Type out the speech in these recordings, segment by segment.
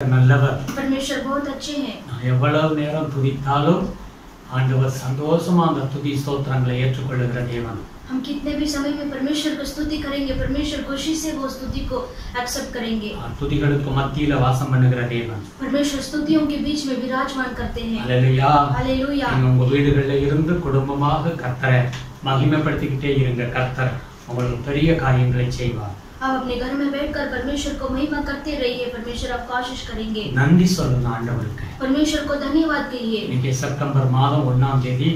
நல்லவர். परमेश्वर बहुत अच्छे हैं. எவ்வளவு நேரம் துதித்தாலும் ஆண்டவர் சந்தோஷமா அந்த துதி ஸ்தோத்திரங்களை ஏற்றுக்கொள்ளுகிற தேவன். हम कितने भी समय में परमेश्वर को स्तुति करेंगे, परमेश्वर खुशी से वो स्तुति को एक्सेप्ट करेंगे. துதிகளுக்கு மத்தியில வாசம் பண்ணுகிற தேவன். परमेश्वर स्तुतियों के बीच में विराजमान करते हैं. அல்லேலூயா. हालेलुया. உங்க வீடுகளில் இருந்து குடும்பமாக கர்த்தரை மகிமைப்படுத்திக்கிட்டே இருங்க. கர்த்தர் உங்களுக்கு பெரிய காரியங்களை செய்வார். आप अपने घर में बैठकर परमेश्वर को महिमा करते रहिए. परमेश्वर आपको आशीष करेंगे. நன்றி சொல்லுங்க ஆண்டவருக்கு. परमेश्वर को धन्यवाद कहिए. இன்னைக்கு செப்டம்பர் மாதம் 1ஆம் தேதி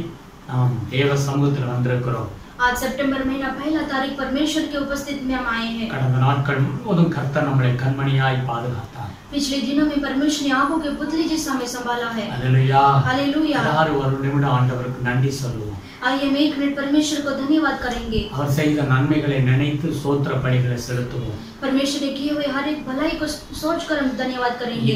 நாம் தேவ சமூகத்தில் வந்திருக்கிறோம். आज सितंबर महीना 1 तारीख परमेश्वर के उपस्थिति में हम आए हैं. கடந்த நாட்கள் முழுவதும் கர்த்தர் நம்மளை கண்மணியாய் பாதுகாத்தார். पिछले दिनों में परमेश्वर ने आंखों के पुतली जैसा हमें संभाला है. हालेलुया. हालेलुया. எல்லாரும் ஒரு நிமிடம் ஆண்டவருக்கு நன்றி சொல்லுவோம். आइए हम 1 मिनट परमेश्वर को धन्यवाद करेंगे. அவர் செய்த நன்மைகளை நினைத்து ஸ்தோத்திர பலிகளை செலுத்துவோம். परमेश्वर ने किए हुए हर एक भलाई को सोचकर हम धन्यवाद करेंगे.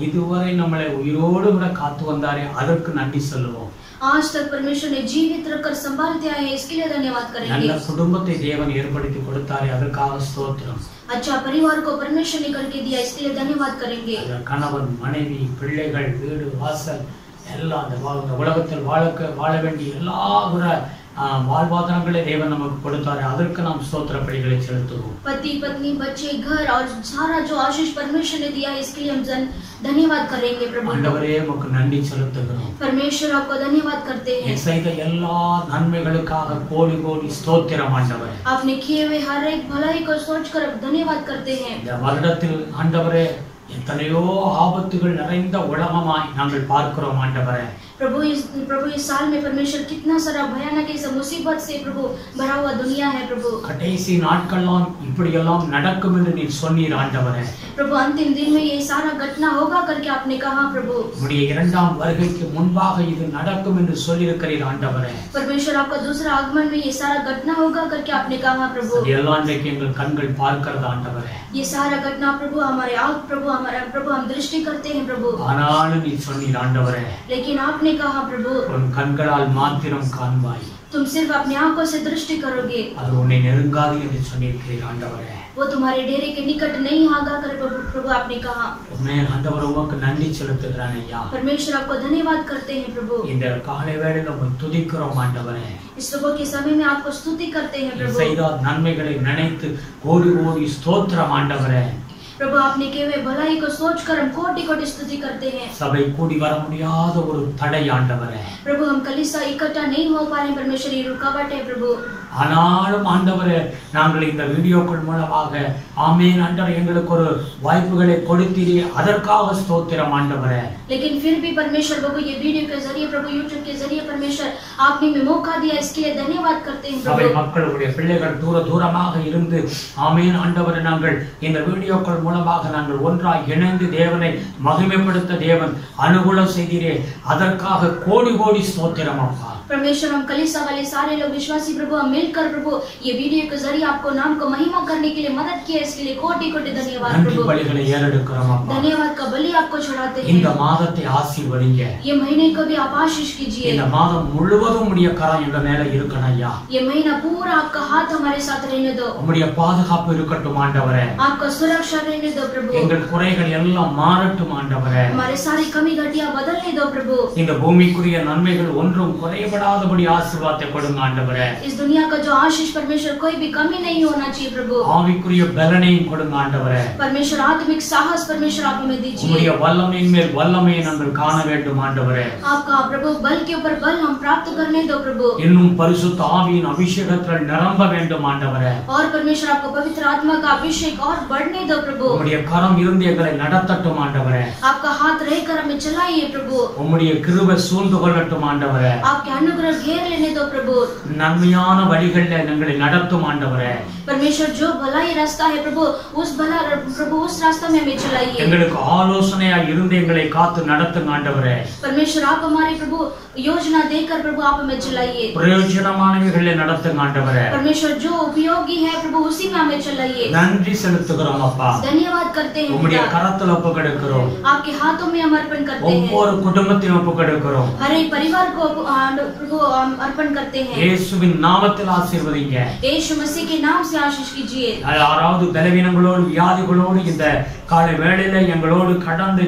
இதுவரை நம்மளை உயிரோடு கூட காத்து வந்தாரே அதற்கு நன்றி சொல்லுவோம். आज तक परमेश्वर ने जीवित रखकर संभालते आए हैं, इसके लिए धन्यवाद करेंगे. நல்ல குடும்பத்தை தேவன் ஏற்படுத்தி கொடுத்தாரே அதற்காக ஸ்தோத்திரம். अच्छा परिवार को परमेश्वर ने करके दिया, इसके लिए धन्यवाद करेंगे. கணவன் மனைவி பிள்ளைகள் வீடு வாசல் எல்லாம் அந்த உலகத்தில் வாழ வேண்டிய எல்லா வாழ்வாதாரங்களை தேவன் நமக்கு கொடுத்தாரு. அதற்கு நாம் ஸ்தோத்திர பலிகளை செலுத்துவோம். पति पत्नी बच्चे घर और सारा जो आशीष परमेश्वर ने दिया, इसके लिए हम धन्यवाद करेंगे. प्रभु ஆண்டவரே உமக்கு நன்றி செலுத்துகிறோம். परमेश्वर आपको धन्यवाद करते हैं. செய்த எல்லா நன்மைகளுக்காக கோடி கோடி ஸ்தோத்திரம் ஆண்டவரே. आपने किए हुए हर एक भलाई को सोचकर धन्यवाद करते हैं. இந்த வருடத்தில் ஆண்டவரே எத்தனையோ ஆபத்துகள் நிறைந்த உலகமாய் நாங்கள் பார்க்கிறோம் ஆண்டவரே. प्रभु इस साल में परमेश्वर कितना सारा भयानक इस मुसीबत से प्रभु भरा हुआ दुनिया है. प्रभु கடைசி நாட்களெல்லாம் இப்படி எல்லாம் நடக்கும் என்று நீர் சொன்னீர் ஆண்டவரே. प्रभु अंतिम दिन में ये सारा घटना होगा करके आपने कहा. प्रभु உம்முடைய இரண்டாம் வருகைக்கு முன்பாக இது நடக்கும் என்று சொல்லியிருக்கிறீர் ஆண்டவரே. परमेश्वर आपका दूसरा आगमन में ये सारा घटना होगा करके आपने कहा. प्रभु எல்லாம் இன்றைக்கு எங்கள் கண்கள் பார்க்கிறது ஆண்டவரே. ये सारा घटना प्रभु हमारे आँख प्रभु हम दृष्टि करते हैं. प्रभु ஆனாலும் நீர் சொன்னீர் ஆண்டவரே, लेकिन आपने कहा प्रभु உன் கண்களால் மாத்திரம் காண்பாய், तुम सिर्फ अपनी आंखों से दृष्टि करोगे, அது உன்னை நெருங்காது என்று சொன்னீர் ஆண்டவரே. वो तुम्हारे डेरे के निकट नहीं आगा कर प्रभु आपने कहा. உம்மே ஆண்டவர் உமக்கு நன்றி செலுத்துகிறேன் ஐயா. परमेश्वर आपको धन्यवाद करते हैं. प्रभु இந்த காலை வேளையில் உம்மை துதிக்கிறோம் ஆண்டவரே. इस सुबह के समय में आपको स्तुति करते हैं. प्रभु செய்த நன்மைகளை நினைத்து கோடி கோடி ஸ்தோத்திரம் ஆண்டவரே. प्रभु आपने किए हुए भलाई को सोचकर हम कोटि कोटि स्तुति करते हैं. சபை கூடி வர முடியாத ஒரு தடை ஆண்டவரே. प्रभु हम कलीसिया इकट्ठा नहीं हो पा रहे. परमेश्वर ये रुकावट है. प्रभु ஆனாலும் ஆண்டவரே நாங்கள் இந்த வீடியோக்கள் மூலமாக ஆமென் ஆண்டவரே எங்களுக்கு ஒரு வாய்ப்புகளை கொடுத்தீரே அதற்காக ஸ்தோத்திரம் ஆண்டவரே. लेकिन फिर भी परमेश्वर प्रभु ये वीडियो के जरिए प्रभु YouTube के जरिए परमेश्वर आपने हमें मौका दिया, इसके लिए धन्यवाद करते हैं. சபை प्रभु மக்களுடைய பிள்ளைகள் தூரமாக இருந்து ஆமென் ஆண்டவரே நாங்கள் இந்த வீடியோக்கள் மூலமாக நாங்கள் ஒன்றாய் இணைந்து தேவனை மகிமைப்படுத்த தேவன் அனுகூலம் செய்தீரே அதற்காக கோடி கோடி ஸ்தோத்திரம் அப்பா. परमेश्वर हम कलीसिया वाले सारे लोग विश्वासी प्रभु हम मिलकर प्रभु ये वीडियो के जरिए आपको नाम को महिमा करने के लिए मदद किया, इसके लिए कोटि कोटि धन्यवाद. நன்றி प्रभु பலிகளை ஏறெடுக்கிறோம் அப்பா. धन्यवाद का बलि आपको चढ़ाते இந்த हैं. மாதத்தை ஆசீர்வதிங்க. ये महीने को भी आप आशीष कीजिए. இந்த மாதம் முழுவதும் உம்முடைய கரம் எங்க மேல இருக்கணும் ஐயா. ये महीना पूरा आपका हाथ हमारे साथ रहने दो. உம்முடைய பாதுகாப்பு இருக்கட்டும் ஆண்டவரே. आपका सुरक्षा रहने दो. प्रभु எங்கள் குறைகள் எல்லாம் மாறட்டும் ஆண்டவரே. हमारे सारी कमी घटिया बदलने दो. प्रभु இந்த பூமிக்குரிய நன்மைகள் ஒன்றும் குறைபடாதபடி ஆசீர்வாதத்தை கொடுங்க ஆண்டவரே. इस दुनिया का जो आशीष परमेश्वर कोई भी कमी नहीं होना चाहिए. प्रभु ஆவிக்குரிய பலனையும் கொடுங்க ஆண்டவரே. परमेश्वर आत्मिक साहस परमेश्वर आप हमें दीजिए. உம்முடைய வல்லமையின் மேல் வல்லமையை நாங்கள் காண வேண்டும் ஆண்டவரே. आपका प्रभु बल के ऊपर बल हम प्राप्त करने दो. प्रभु இன்னும் பரிசுத்த ஆவியின் அபிஷேகத்தால் நிரம்ப வேண்டும் ஆண்டவரே. और परमेश्वर आपको पवित्र आत्मा का अभिषेक और बढ़ने दो. प्रभु உம்முடைய கரம் இருந்து எங்களை நடத்தட்டும் ஆண்டவரே. आपका हाथ रहकर हमें चलाइए. प्रभु உம்முடைய கிருபை சூழ்ந்து கொள்ளட்டும் ஆண்டவரே. आपके अनुग्रह घेर लेने दो. प्रभु நன்மையான வழிகளில் எங்களை நடத்தும் ஆண்டவரே. परमेश्वर जो भलाई रास्ता है प्रभु उस रास्ता में हमें चलाइए. எங்களுக்கு ஆலோசனையா இருந்து எங்களை காத்து நடத்துங்க ஆண்டவரே. परमेश्वर आप हमारे प्रभु योजना देकर प्रभु आप हमें चलाइए. பிரயோஜனமானவைகளை நடத்துங்க ஆண்டவரே. परमेश्वर जो उपयोगी है प्रभु उसी में हमें चलाइए. நன்றி செலுத்துகிறோம் அப்பா. धन्यवाद करते हैं. உம்முடைய கரத்தில் ஒப்புக்கொடுக்கிறோம். आपके हाथों में हम अर्पण करते हैं. ஒவ்வொரு குடும்பத்தையும் ஒப்புக்கொடுக்கிறோம். हर एक परिवार को प्रभु हम अर्पण करते हैं. இயேசுவின் நாமத்தில் ஆசீர்வதிங்க. यीशु मसीह के नाम से आशीष कीजिए. யாராவது பலவீனங்களோடு வியாதிகளோடு இந்த காலை வேளையில எங்களோடு கடந்து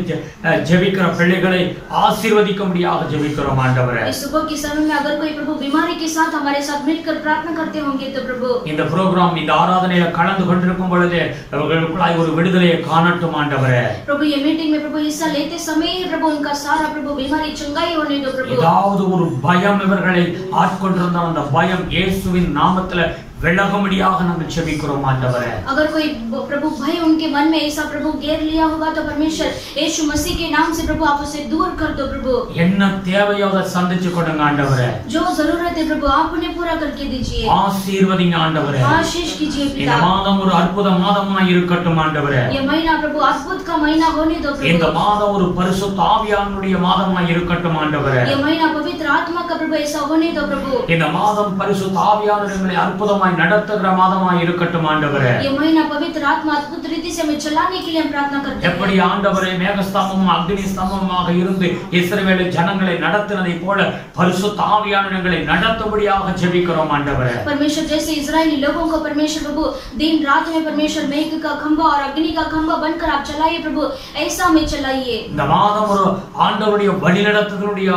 ஜெபிக்கிற பிள்ளைகளை ஆசீர்வதிக்கும்படியாக ஜெபிக்கிறோம் ஆண்டவரே. इस सुबह के समय में अगर कोई प्रभु बीमारी के साथ हमारे साथ मिलकर प्रार्थना करते होंगे तो प्रभु இந்த புரோகிராம் இந்த ஆராதனையில கலந்து கொண்டிருக்கும் பொழுது அவர்களுக்குள்ளாய் ஒரு விடுதலையை காணட்டும் ஆண்டவரே. प्रभु ये मीटिंग में प्रभु हिस्सा लेते समय प्रभु उनका सारा प्रभु बीमारी चंगाई होने दो प्रभु. ஏதாவது ஒரு பயம் இவர்களை ஆட்கொண்டிருந்தால் அந்த பயம் இயேசுவின் நாமத்துல விலகும்படியாக நாங்கள் ஜெபிக்கிறோம் ஆண்டவரே. अगर कोई प्रभु भय उनके मन में ऐसा प्रभु घेर लिया होगा तो परमेश्वर यीशु मसीह के नाम से प्रभु आप उसे दूर कर दो प्रभु. என்ன தேவையோ அதை சந்திச்சு கொடுங்க ஆண்டவரே. जो जरूरत है प्रभु आप उन्हें पूरा करके दीजिए. ஆசீர்வதிங்க ஆண்டவரே. आशीष कीजिए पिता. இந்த மாதம் ஒரு அற்புத மாதமாய் இருக்கட்டும் ஆண்டவரே. ये महीना प्रभु अद्भुत का महीना होने दो प्रभु. இந்த மாதம் ஒரு பரிசுத்த ஆவியானவருடைய மாதமாய் இருக்கட்டும் ஆண்டவரே. ये महीना पवित्र आत्मा का प्रभु ऐसा होने दो प्रभु. இந்த மாதம் பரிசுத்த ஆவியானவர் எங்களை அற்புதமாய் நடத்துகிற மாதமாய் இருக்கட்டும் ஆண்டவரே. ये महीना पवित्र आत्मा अद्भुत रीति से हमें चलाने के लिए हम प्रार्थना करते हैं. எப்படி ஆண்டவரே மேகஸ்தம்பமும் அக்னி ஸ்தம்பமுமாக இருந்து இஸ்ரவேல் ஜனங்களை நடத்தினதை போல பரிசுத்த ஆவியானவர் எங்களை நடத்தும்படியாக ஜெபிக்கிறோம் ஆண்டவரே. परमेश्वर जैसे इस्राएली लोगों को परमेश्वर प्रभु दिन रात में परमेश्वर मेघ का खंभा और अग्नि का खंभा बनकर आप चलाइए प्रभु ऐसा हमें चलाइए. இந்த மாதம் ஒரு ஆண்டவருடைய வழிநடத்துதலுடைய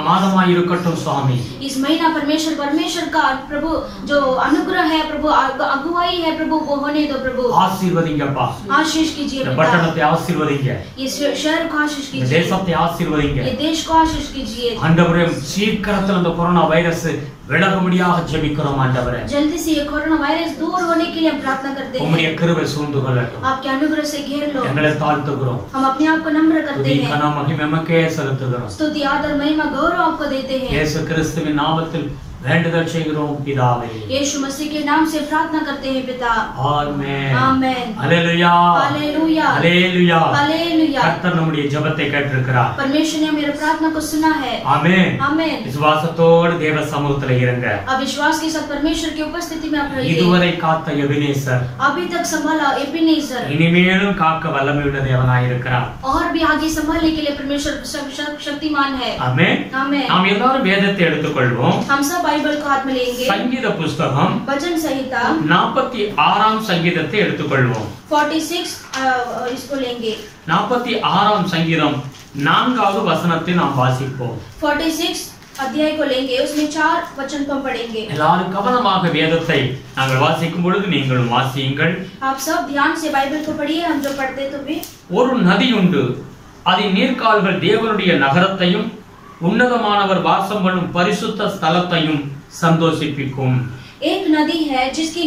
மாதமாய் இருக்கட்டும் சுவாமி. इस महीना परमेश्वर का प्रभु जो अनुग्रह है प्रभु अगुवाई है प्रभु वो होने दो प्रभु. ஆசீர்வதிங்கப்பா. आशीष कीजिए இந்த पिता. பட்டணத்தை ஆசீர்வதிங்க. ये शहर को आशीष இந்த कीजिए. தேசத்தை ஆசீர்வதிங்க. ये देश को आशीष कीजिए. ஆண்டவரே சீக்கிரத்தில் இந்த கொரோனா வைரஸ் விலகும்படியாக ஜெபிக்கிறோம் ஆண்டவரே. जल्दी से ये कोरोना वायरस दूर होने के लिए हम प्रार्थना करते हैं. உம்முடைய கிருபை சூழ்ந்து கொள்ளட்டும். आपके अनुग्रह से घेर लो. எங்களை தாழ்த்துகிறோம். हम अपने आप को नम्र करते துதி हैं. கனம் மகிமை உமக்கே செலுத்துகிறோம். स्तुति आदर महिमा गौरव आपको देते हैं. இயேசு கிறிஸ்துவின் நாமத்தில் வேண்டுதல் செய்கிறோம் பிதாவே. यीशु मसीह के नाम से प्रार्थना करते हैं पिता. ஆமென். आमेन. ஹalleluya. हालेलुया. ஹalleluya. हालेलुया. கர்த்தர் நம்முடைய ஜெபத்தை கேட்டிருக்கிறார். परमेश्वर ने मेरी प्रार्थना को सुना है. ஆமென். आमेन. விசுவாசத்தோடு தேவ சமூகத்தில் இருங்க. अब विश्वास के साथ परमेश्वर की उपस्थिति में आप रहिए. இதுவரை காத்த எபினேசர் अभी तक संभाला एबेनेजर இனிமேலும் காக்க வல்லமையுள்ள தேவனாய் இருக்கிறார். और भी आगे संभालने के लिए परमेश्वर शक्तिमान है. ஆமென். आमेन. நாம் எல்லாரும் வேதத்தை எடுத்துக்கொள்வோம். हम सब बाइबल को हाथ में लेंगे. சங்கீத புஸ்தகம் वचन संहिता 46ஆம் சங்கீதத்தை எடுத்துக்கொள்வோம். 46 इसको लेंगे. 46ஆம் சங்கீதம் 4வது வசனத்தை நாம் வாசிப்போம். 46 अध्याय को लेंगे. उसमें 4 वचन को हम पढ़ेंगे. எல்லாரும் கவனமாக வேதத்தை நாங்கள் வாசிக்கும் பொழுது நீங்களும் வாசியுங்கள். आप सब ध्यान से बाइबल को पढ़िए. हम जो पढ़ते तो भी ஒரு நதி உண்டு, அதன் நீர்க்கால்கள் தேவனுடைய நகரத்தையும் உன்னதமானவர் வாசம் பண்ணும் பரிசுத்த ஸ்தலத்தையும் சந்தோஷிப்பிக்கும். एक नदी है जिसकी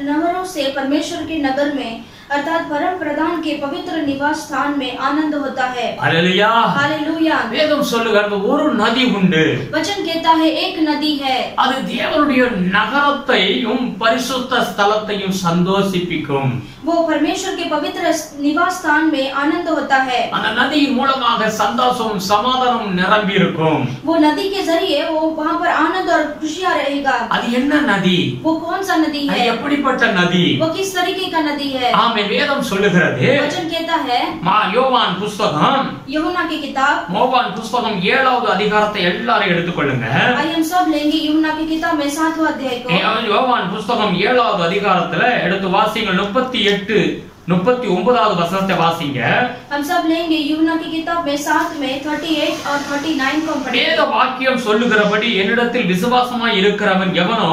नहरों से परमेश्वर के नगर में अर्थात परम प्रधान के पवित्र निवास स्थान में आनंद होता है. हालेलुया. हालेलुया. வேதம் சொல்லுகிறது ஒரு நதி உண்டு. वचन कहता है एक नदी है. அது தேவனுடைய நகரத்தையும் பரிசுத்த ஸ்தலத்தையும் சந்தோஷிப்பிக்கும். वो परमेश्वर के पवित्र निवास स्थान में आनंद होता है. அந்த நதியின் மூலமாக சந்தோஷமும் சமாதானமும் நிரம்பி இருக்கும். वो नदी के जरिए वो वहाँ पर आनंद और खुशियाँ रहेगा. அது என்ன நதி? वो कौन सा नदी है? எப்படிப்பட்ட நதி? वो किस तरीके का नदी है? ஆமென். வேதம் சொல்லுகிறது. वचन कहता है யோவான் புஸ்தகம் यूहन्ना की किताब யோவான் புஸ்தகம் 7வது அதிகாரத்தை எல்லாரும் எடுத்துக்கொள்ளுங்க. आइए हम सब लेंगे यूहन्ना की किताब में 7वां अध्याय को. யோவான் புஸ்தகம் 7வது அதிகாரத்துல எடுத்து வாசிங்க. 38 39வது வசனத்தை வாசிங்க. हम सब लेंगे यूहन्ना की किताब में 7 में 38 और 39 को पढ़ेंगे. வேத வாக்கியம் சொல்லுகிறபடி என்னிடத்தில் விசுவாசமாய் இருக்கிறவன் எவனோ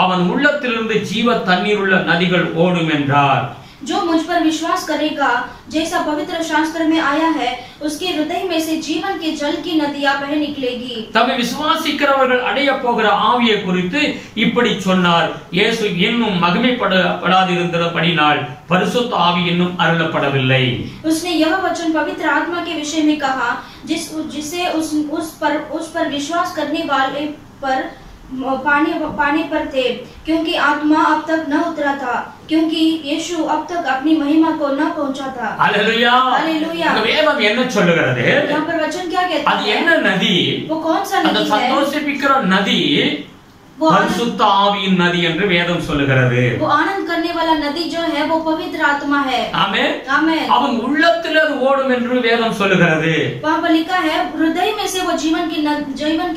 அவன் உள்ளத்திலிருந்து ஜீவ தண்ணீர் உள்ள நதிகள் ஓடும் என்றார். जो मुझ पर विश्वास करेगा जैसा पवित्र शास्त्र में आया है उसके हृदय में से जीवन के जल की नदियां बह निकलेगी. தம்மை விசுவாசிக்கிறவர்கள் அடைய போகிற ஆவியை குறித்து இப்படி சொன்னார். இயேசு இன்னும் மகிமைப்படாதிருந்தபடியால் பரிசுத்த ஆவி இன்னும் अरुளப்படவில்லை. उसने यह वचन पवित्र आत्मा के विषय में कहा जिसे उस पर विश्वास करने वाले पर पानी पर थे क्योंकि आत्मा अब तक न उतरा था क्योंकि यीशु अब तक अपनी महिमा को न पहुंचा था. हालेलुया. हालेलुया. வேதம் என்ன சொல்லுகிறது? यहाँ पर वचन क्या कहता है? அது என்ன நதி? वो कौन सा அந்த नदी है? சந்தோஷிப்பிக்கிற நதி பரிசுத்த ஆவியின் நதி என்று வேதம் சொல்லுகிறது. वो आनंद करने वाला नदी जो है वो पवित्र आत्मा है. ஆமென். आमेन. அவன் உள்ளத்தில் அது ஓடும் என்று வேதம் சொல்லுகிறது. वहां पर लिखा है हृदय में से वो जीवन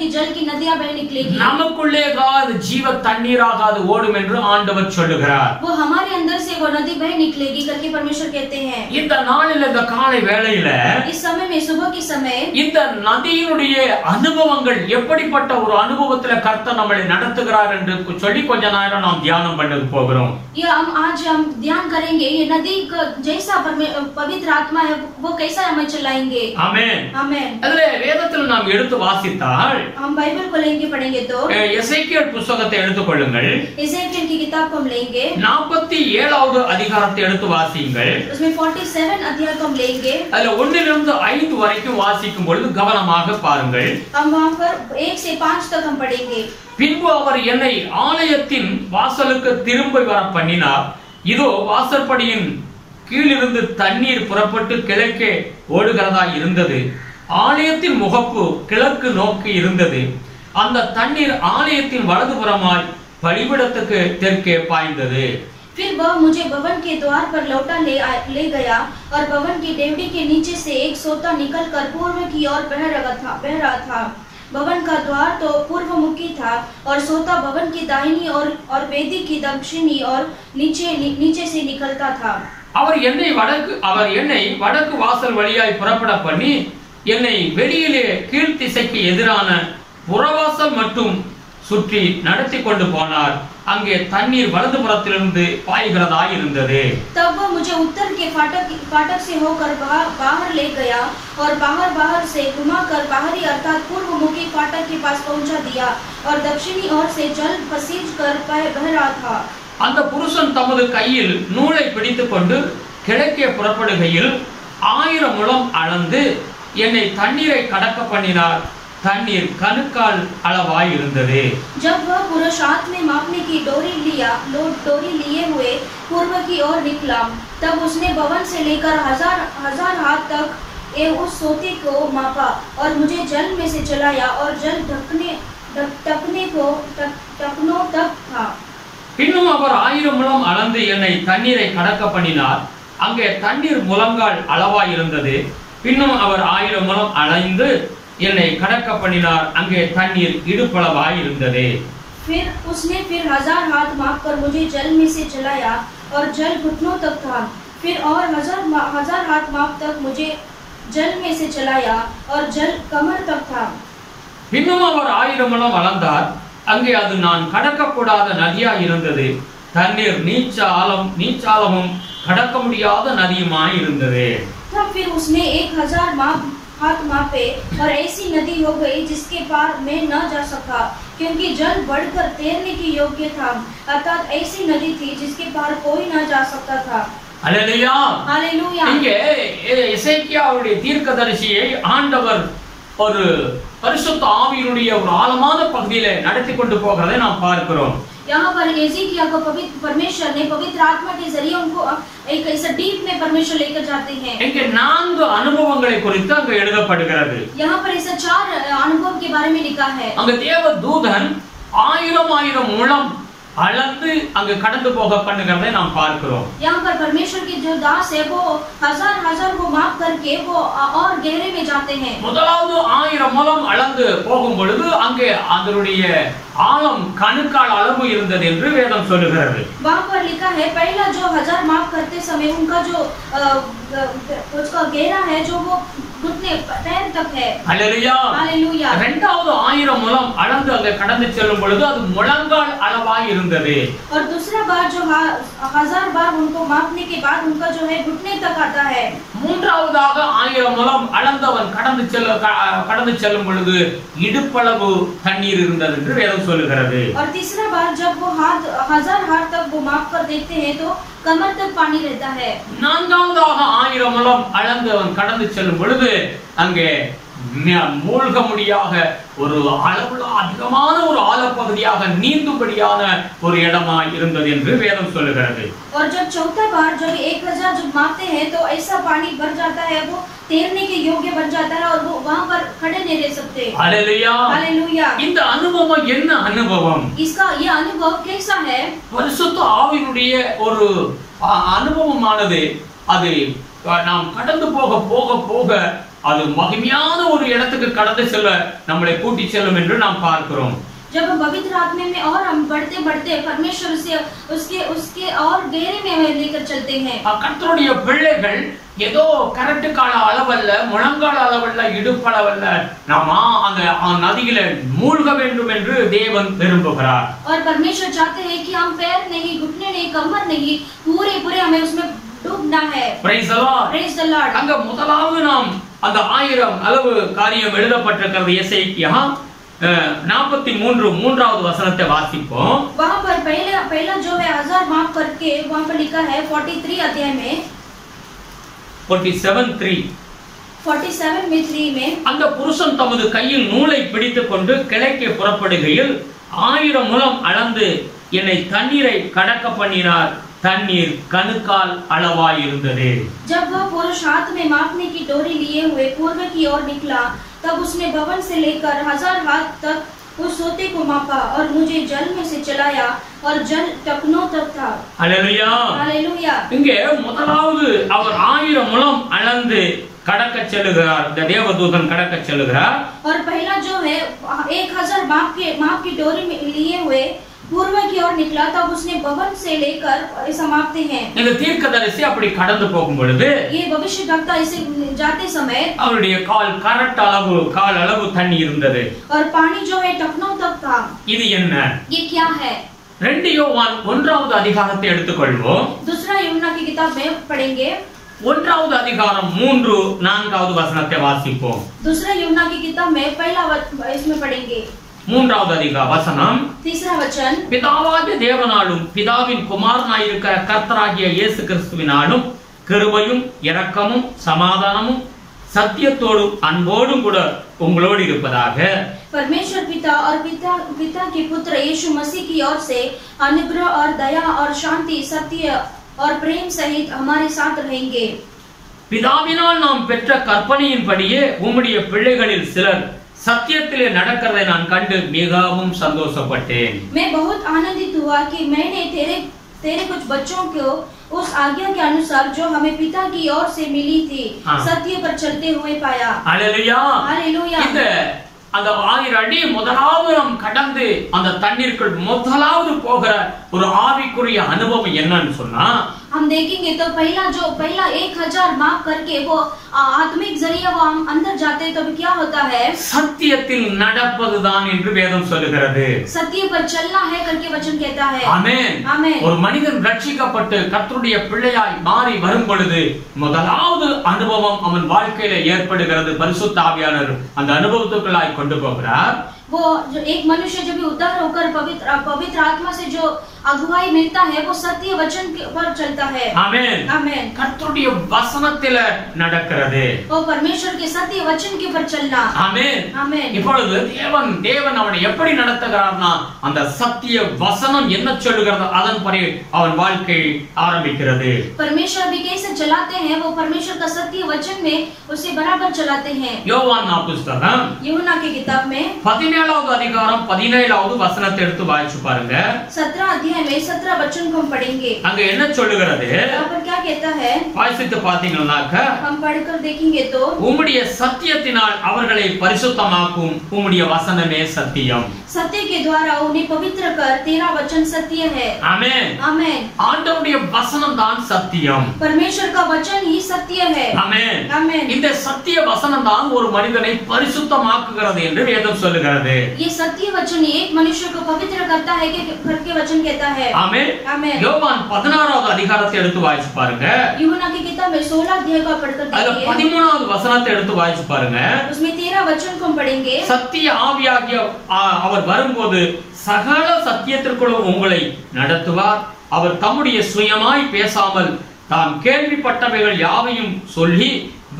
की जल की नदियां बह निकलेगी. நமக்குள்ளே அது ஜீவ தண்ணீராக அது ஓடும் என்று ஆண்டவர் சொல்லுகிறார். वो हमारे अंदर से वो नदी बह निकलेगी करके परमेश्वर कहते हैं. இந்த நாளில இந்த காலை வேளையில इस समय में सुबह के समय இந்த நதியினுடைய அனுபவங்கள் எப்படிப்பட்ட ஒரு அனுபவத்துல கர்த்தர் நம்மை நடத்துகிறார் என்று சொல்லி கொஞ்ச நேரம் நாம் தியானம் பண்ண போகிறோம். ये आज हम ध्यान करेंगे ये नदी का जैसा पवित्र आत्मा है वो कैसा हमें चलाएंगे. ஆமென். आमेन. அதிலே வேதத்தில் நாம் எடுத்து வாசித்தால் हम बाइबल को लेंगे पढ़ेंगे तो எசேக்கியேல் புத்தகத்தை எடுத்துக்கொள்ளுங்கள். एसेकिएल की किताब को हम लेंगे. 47வது அதிகாரத்தை எடுத்து வாசியுங்கள். उसमें 47 अध्याय को हम लेंगे. அதுல 1 லிருந்து 5 வரைக்கும் வாசிக்கும் பொழுது கவனமாக பாருங்கள். हम वहां पर 1 से 5 तक हम पढ़ेंगे. பின்பு அவர் என்னை ஆலயத்தின் வாசலுக்கு திரும்ப வர பண்ணினார். இதோ வாசற்படியின் கீழிருந்து தண்ணீர் புறப்பட்டு கிழக்கே ஓடுகிறதா இருந்தது. ஆலயத்தின் முகப்பு கிழக்கு நோக்கி இருந்தது. அந்த தண்ணீர் ஆலயத்தின் வலதுபுறமாய் பலிபீடத்துக்கு தெற்கே பாய்ந்தது. फिर वह मुझे भवन के द्वार पर लौटा ले गया और भवन की डेवढ़ी के नीचे से एक सोता निकलकर पूर्व की ओर बह रहा था. भवन का द्वार तो पूर्वमुखी था और सोता भवन की दाहिनी और वेदी की दक्षिणी और नीचे से निकलता था. அவர் என்னை வடக்கு வாசல் வழியாய் புறப்பட பண்ணி என்னை வெளியிலே கீழ் திசைக்கு எதிரான புறவாசல் மட்டும் சுற்றி நடத்தி கொண்டு போனார். அங்கே தண்ணீர் வலதுபுறத்திலிருந்து பாய்கிறதா இருந்தது. तब वह मुझे उत्तर के फाटक से होकर बाहर ले गया और बाहर से घुमाकर बाहरी अर्थात पूर्वमुखी फाटक के पास पहुंचा दिया और दक्षिणी ओर से जल पसीजकर बह रहा था. அந்த புருஷன் தமது கையில் நூலை பிடித்துக்கொண்டு கிழக்கே புறப்படுகையில் 1000 முழம் அளந்து என்னை தண்ணீரை கடக்க பண்ணினார். தண்ணீர் கணுக்கால் அளவாய் இருந்தது. जब वह पुरुष हाथ में मापने की डोरी लिए हुए पूर्व की ओर निकला तब उसने भवन से लेकर हजार हाथ तक उस सोते को मापा और मुझे जल में से चलाया और जल टकनों तक था. பின்னும் அவர் 1000 முழம் அளந்து என்னை தண்ணீரை கடக்க பண்ணினார். அங்கே தண்ணீர் முழங்கால் அளவாய் இருந்தது. பின்னும் அவர் 1000 முழம் அளந்து என்னை கடக்க பண்ணினார். அங்கே தண்ணீர் இடுப்பளவாய் இருந்தது. फिर उसने 1000 हाथ मापकर मुझे जल में से चलाया और जल घुटनों तक था. फिर और 1000 हाथ माप तक मुझे जल में से चलाया और जल कमर तक था. பின்னும் அவர் 1000 முழம் அளந்தார். அங்கே அது நான் கடக்கக்கூடாத நதியாய் இருந்தது. தண்ணீர் நீச்சாலமும் கடக்க முடியாத நதியுமாய் இருந்தது. तब फिर उसने 1000 हाथ मापे और ऐसी नदी हो गई जिसके पार में न जा सका क्योंकि जल बढ़कर तैरने की योग्य था. अर्थात ऐसी नदी थी जिसके पार कोई न जा सकता था. அல்லேலூயா. हालेलूया. இங்கே எசேக்கியாவுடைய தீர்க்கதரிசியை ஆண்டவர் ஒரு பரிசுத்த ஆவியினுடைய ஒரு ஆழமான பகுதியிலே நடத்தி கொண்டு போகிறதை நாம் பார்க்கிறோம். यहाँ पर एजेकिया को परमेश्वर ने पवित्र आत्मा के जरिए उनको एक ऐसा डीप में परमेश्वर लेकर जाते हैं. இங்கே 4 அனுபவங்களை குறித்து அங்க எழுதப்படுகிறது. यहाँ पर ऐसा 4 अनुभव के बारे में लिखा है. அங்க தேவ தூதன் 1000 முழம் அளந்து அங்க கடந்து போக பண்ணுகிறதை நாம் பார்க்கிறோம். यहाँ पर परमेश्वर के जो दास है वो हजार को माप करके वो और गहरे में जाते हैं. முதலாவது 1000 முழம் அளந்து போகும் பொழுது அங்கே அதனுடைய ஆழம் கணுக்கால் அளவு இருந்தது என்று வேதம் சொல்லுகிறது. वहां पर लिखा है पहला जो 1000 माप करते समय उनका जो उसका गहरा है जो वो घुटने पैर तक है. हालेलुया. हालेलुया. இரண்டாவது 1000 முழம் அளந்து அங்க கடந்து செல்லும் பொழுது அது முழங்கால் அளவாய் இருந்தது. और दूसरा बार जो 1000 बार उनको मापने के बाद उनका जो है घुटने तक आता है. மூன்றாவதாக 1000 முழம் அளந்தவன் கடந்து செல்லும் பொழுது இடுப்பளவு தண்ணீர் இருந்தது என்று வேதம் சொல்லுகிறது. और तीसरा बार जब वो 1000 हाथ तक वो माप कर देखते हैं तो कमर तक पानी रहता है. நான்காவதாக 1000 முழம் அளந்தவன் கடந்து செல்லும் பொழுது அங்கே மூழ்க முடியாத ஒரு அளவுல அதிகமான ஒரு ஆழப்பகுதியாக நீந்தும்படியான ஒரு இடமா இருந்தது என்று வேதம் சொல்லுகிறது. और जब चौथा बार जब 1000 जब मापते हैं तो ऐसा पानी भर जाता है, वो तैरने के योग्य बन जाता है और वो वहां पर खड़े नहीं रह सकते. Hallelujah hallelujah. இந்த அனுபவம் என்ன அனுபவம்? इसका ये अनुभव कैसा है? பரிசுத்த ஆவியினுடைய ஒரு அனுபவமானது அது நாம் கடந்து போக போக போக அது மகிமையான ஒரு இடத்துக்கு கடந்து செல்ல நம்மளை கூட்டி செல்லும் என்று நாம் பார்க்கிறோம். जब हम पवित्र आत्मा में और हम बढ़ते बढ़ते परमेश्वर से उसके और गहरे में हमें लेकर चलते हैं. கர்த்தருடைய பிள்ளைகள் ஏதோ கரெக்ட் கால அளவல்ல, முழங்கால அளவல்ல, இடுப்பளவல்ல, நாம அந்த நதியில மூழ்க வேண்டும் என்று தேவன் விரும்புகிறார். और परमेश्वर चाहते हैं कि हम पैर नहीं, घुटने नहीं, कमर नहीं, पूरे पूरे हमें उसमें डूबना है. Praise the Lord. Praise the Lord. அங்க முதலாவது நாம் அந்த 1000 அளவு காரியம் எழுதப்பட்டிருக்கிறது. எசேக்கியா 43 மூன்றாவது வசனத்தை வாசிப்போம். वहां पर पहला जो है 1000 माफ करके वहां पर लिखा है 43 अध्याय में 47 में 3 में அந்த புருஷன் தமது கையில் நூலை பிடித்துக் கொண்டு கிழக்கே புறப்படுகையில் 1000 முழம் அளந்து என்னை தண்ணீரை கடக்க பண்ணினார். தண்ணீர் கணுக்கால் அளவாய் இருந்தது. जब वह पुरुष हाथ में मापने की डोरी लिए हुए पूर्व की ओर निकला, तब उसने भवन से लेकर 1000 हाथ तक उस सोते को मापा और मुझे जल में से चलाया और जल टखनों तक था. हालेलुया. हालेलुया. இங்கே முதலாவது அவர் 1000 முழம் அளந்து கடக்க செல்லுகிறார். தேவதூதன் கடக்க செல்லுகிறார். और पहला जो है 1000 माप की डोरी में लिए हुए पूर्व की ओर निकला, तब उसने भवन से लेकर समाप्ते हैं. இந்த தீர்க்கதரிசி அப்படி கடந்து போகும் பொழுது ये भविष्यवक्ता इसे जाते समय அவருடைய கரெக்ட் அளவு தண்ணி இருந்தது. और पानी जो है टखनों तक था. இது என்ன? ये क्या है? 2 யோவான் 1வது அதிகாரத்தை எடுத்துக்கொள்வோம். दूसरा यूहन्ना की किताब में पढ़ेंगे. 1வது அதிகாரம் 3-4வது வசனத்தை வாசிப்போம். दूसरा यूहन्ना की किताब में पहला इसमें पढ़ेंगे. 3வது அதிகார வசனம். तीसरा वचन. பிதாவாகிய தேவனாலும் பிதாவின் குமாரனாயிருக்கிற கர்த்தராகிய இயேசு கிறிஸ்துவினாலும் கிருபையும் இரக்கமும் சமாதானமும் சத்தியத்தோடும் அன்போடும் கூட உங்களோடு இருப்பதாக. परमेश्वर पिता और पिता के पुत्र यीशु मसीह की ओर से अनुग्रह और दया और शांति सत्य और प्रेम सहित हमारे साथ रहेंगे. பிதாவினால் நாம் பெற்ற கற்பனையின்படியே உம்முடைய பிள்ளைகளில் சிலர் சத்தியத்திலே நடக்கிறதை நான் கண்டு மிகவும் சந்தோஷப்பட்டேன். मैं बहुत आनंदित हुआ कि मैंने तेरे कुछ बच्चों को उस आज्ञा के अनुसार जो हमें पिता की ओर से मिली थी सत्य पर चलते हुए पाया. हालेलुया. हालेलुया. அந்த 1000 அடி முதலாவது நாம் கடந்து அந்த தண்ணீருக்குள் முதலாவது போகிற ஒரு ஆவிக்குரிய அனுபவம் என்னன்னு சொன்னா, हम देखेंगे तो पहला 1000 माफ करके वो आत्मिक जरिया वो हम अंदर जाते हैं, तब क्या होता है? சத்தியத்தில் நடப்பதுதான் என்று வேதம் சொல்லுகிறது. सत्य पर चलना है करके वचन कहता है. ஆமென். ஆமென். ஒரு மனிதன் ரட்சிக்கப்பட்டு கர்த்தருடைய பிள்ளையாய் மாறி வரும் பொழுது முதலாவது அனுபவம் அவன் வாழ்க்கையில ஏற்படுகிறது. பரிசுத்த ஆவியானவர் அந்த அனுபவத்துக்குள்ளாய் கொண்டு போகிறார். वो जो एक मनुष्य जब उद्धार होकर पवित्र आत्मा से जो अगुवाई मिलता है वो सत्य वचन पर चलता है. आमेन. आमेन. கர்த்தருடைய வசனத்தில நடக்கிறது. वो परमेश्वर के सत्य वचन के पर चलना. आमेन. आमेन. இப்பொழுது தேவன் அவனை எப்படி நடத்துகிறார்னா அந்த சத்திய வசனம் என்ன சொல்லுகிறது அதன்படி அவன் வாழ்க்கை ஆரம்பிக்கிறது. परमेश्वर भी कैसे चलाते हैं, वो परमेश्वर का सत्य वचन में उसे बराबर चलाते हैं. யோவான் புத்தகம் यूहन्ना की किताब में 17வது அதிகாரம் 17வது வசனத்தை எடுத்து வாசிச்சு பாருங்க. 17 अध्याय में 17 वचन को हम पढ़ेंगे. அங்க என்ன சொல்லுகிறது? यहाँ पर क्या कहता है? வாசித்து பாத்தீங்கன்னாக்க हम पढ़कर देखेंगे तो உம்முடைய சத்தியத்தினால் அவர்களை பரிசுத்தமாக்கும் உம்முடைய வசனமே சத்தியம். सत्य के द्वारा उन्हें पवित्र कर तेरा वचन सत्य है. ஆமென். आमेन. ஆண்டவருடைய வசனம் தான் சத்தியம். परमेश्वर का वचन ही सत्य है. ஆமென். आमेन. இந்த சத்திய வசனம் தான் ஒரு மனிதனை பரிசுத்தமாக்குகிறது என்று வேதம் சொல்லுகிறது. ये सत्य वचन एक मनुष्य को पवित्र करता है करके वचन कहता है. ஆமென். आमेन. யோவான் 16வது அதிகாரத்தை எடுத்து வாசிச்சு பாருங்க. यूहन्ना की किताब में 16 अध्याय का पढ़कर அதுல देखिए. 13வது வசனத்தை எடுத்து வாசிச்சு பாருங்க. उसमें 13 वचन को हम पढ़ेंगे. சத்திய ஆவியாகிய அவர் வரும்போது சகல சத்தியத்திற்குள் உங்களை நடத்துவார். அவர் தம்முடைய சுயமாய் பேசாமல் தாம் கேள்விப்பட்டவைகள் யாவையும் சொல்லி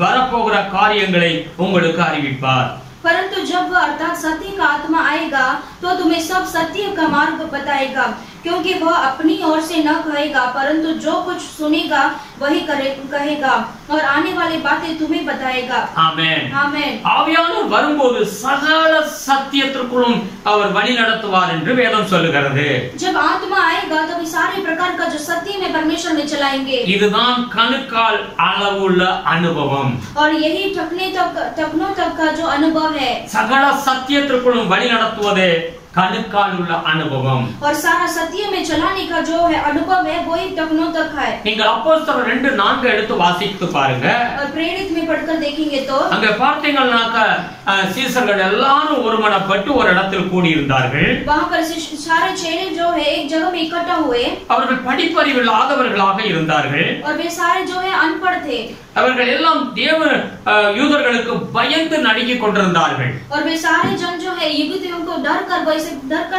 வரப்போகிற காரியங்களை உங்களுக்கு அறிவிப்பார். परंतु जब वह अर्थात सत्य का आत्मा आएगा तो तुम्हें सब सत्य का मार्ग बताएगा, क्योंकि वह अपनी ओर से न कहेगा, परंतु जो कुछ सुनेगा वही कहेगा और आने वाली बातें तुम्हें बताएगा. ஆமென். ஆமென். ஆவியானவர் வரும்போது சகல சத்தியத்திற்குள்ளும் அவர் வழி நடத்துவார் என்று வேதம் சொல்லுகிறது. जब आत्मा आएगा तो वे सारे प्रकार का जो सत्य में परमेश्वर में चलाएंगे. இதுதான் கணுக்கால் அளவுள்ள அனுபவம். और यही टखनों तक का जो अनुभव है. சகல சத்தியத்திற்குள்ளும் வழி நடத்துவதே கணுக்கால் உள்ள அனுபவம். और सारा सत्य में चलाने का जो है अनुभव है वो ही टखनों तक है. நீங்கள் அப்போஸ்தலர் 2:4 எடுத்து வாசித்து பாருங்க. और प्रेरित में पढ़कर देखेंगे तो அங்க பார்த்தீங்கன்னாக்க சீசர்கள் எல்லாரும் ஒருமனப்பட்டு ஒரு இடத்தில் கூடி இருந்தார்கள். वहां पर सारे चेले जो है एक जगह में इकट्ठा हुए. அவர்கள் படிப்பறிவு இல்லாதவர்களாக இருந்தார்கள். और वे सारे जो है अनपढ़ थे. அவர்கள் எல்லாம் தேவ யூதர்களுக்கு பயந்து நடுங்கிக் கொண்டிருந்தார்கள். और वे सारे जन जो है यहूदियों को डर कर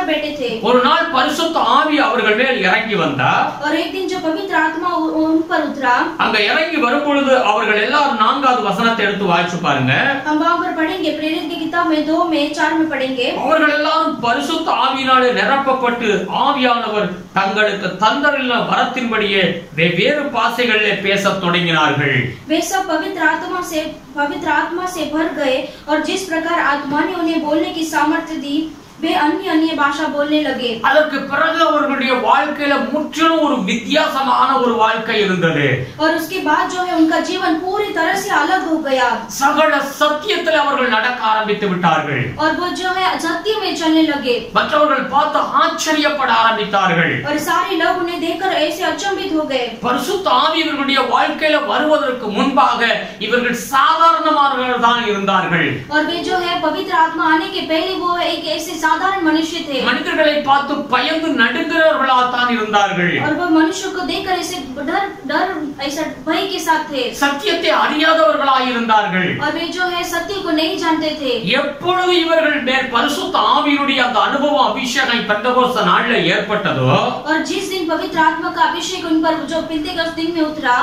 बैठे थे. ஒரு நாள் பரிசுத்த ஆவி அவர்கள் மேல் இறங்கி வந்தார். और एक दिन जो पवित्र आत्मा उन पर उतरा. அங்க இறங்கி வரும்பொழுது அவர்கள் எல்லாரும் 4வது வசனத்தை எடுத்து வாசிச்சு பாருங்க. हम वहां पर पढ़ेंगे प्रेरित की किताब में 2 में 4 में पढ़ेंगे. அவர்கள் எல்லாரும் பரிசுத்த ஆவியினாலே நிரப்பப்பட்டு ஆவியானவர் தங்களுக்கு தந்தரில் வரத்தின்படியே வெவ்வேறு பாஷைகளிலே பேசத் தொடங்கினார்கள். वे सब पवित्र आत्मा से भर गए और जिस प्रकार आत्मा ने उन्हें बोलने की सामर्थ्य दी वे अन्य भाषा बोलने लगे. அதற்கு பிறகு அவர்களுடைய வாழ்க்கையில முற்றிலும் ஒரு வித்தியாசமான ஒரு வாழ்க்கை இருந்தது. और उसके बाद जो है उनका जीवन पूरी तरह से अलग हो गया. சகல சத்தியத்தில் அவர்கள் நடக்க ஆரம்பித்து விட்டார்கள். और वो जो है सत्य में चलने लगे. மற்றவர்கள் பார்த்து ஆச்சரியப்பட ஆரம்பித்தார்கள். और सारे लोग उन्हें देखकर ऐसे अचंभित हो गए. பரிசுத்த ஆவி இவர்களுடைய வாழ்க்கையில வருவதற்கு முன்பாக இவர்கள் சாதாரணமானவர்கள் தான் இருந்தார்கள். और वे जो है पवित्र आत्मा आने के पहले वो एक ऐसे साधारण मनुष्य थे. மனிதர்களை பார்த்து பயந்து நடுங்குறவர்களாக தான் இருந்தார்கள். और वो मनुष्य को देखकर ऐसे डर ऐसा भय के साथ थे. சத்தியத்தை அறியாதவர்களாக இருந்தார்கள். और वे जो है सत्य को नहीं जानते थे. எப்பொழுது இவர்கள் மேல் பரிசுத்த ஆவியுடைய அந்த அனுபவம் அபிஷேகம் பெந்தகோஸ்து நாளிலே ஏற்பட்டதோ और जिस दिन पवित्र आत्मा का अभिषेक उन पर जो पेंतेकोस्त दिन में उतरा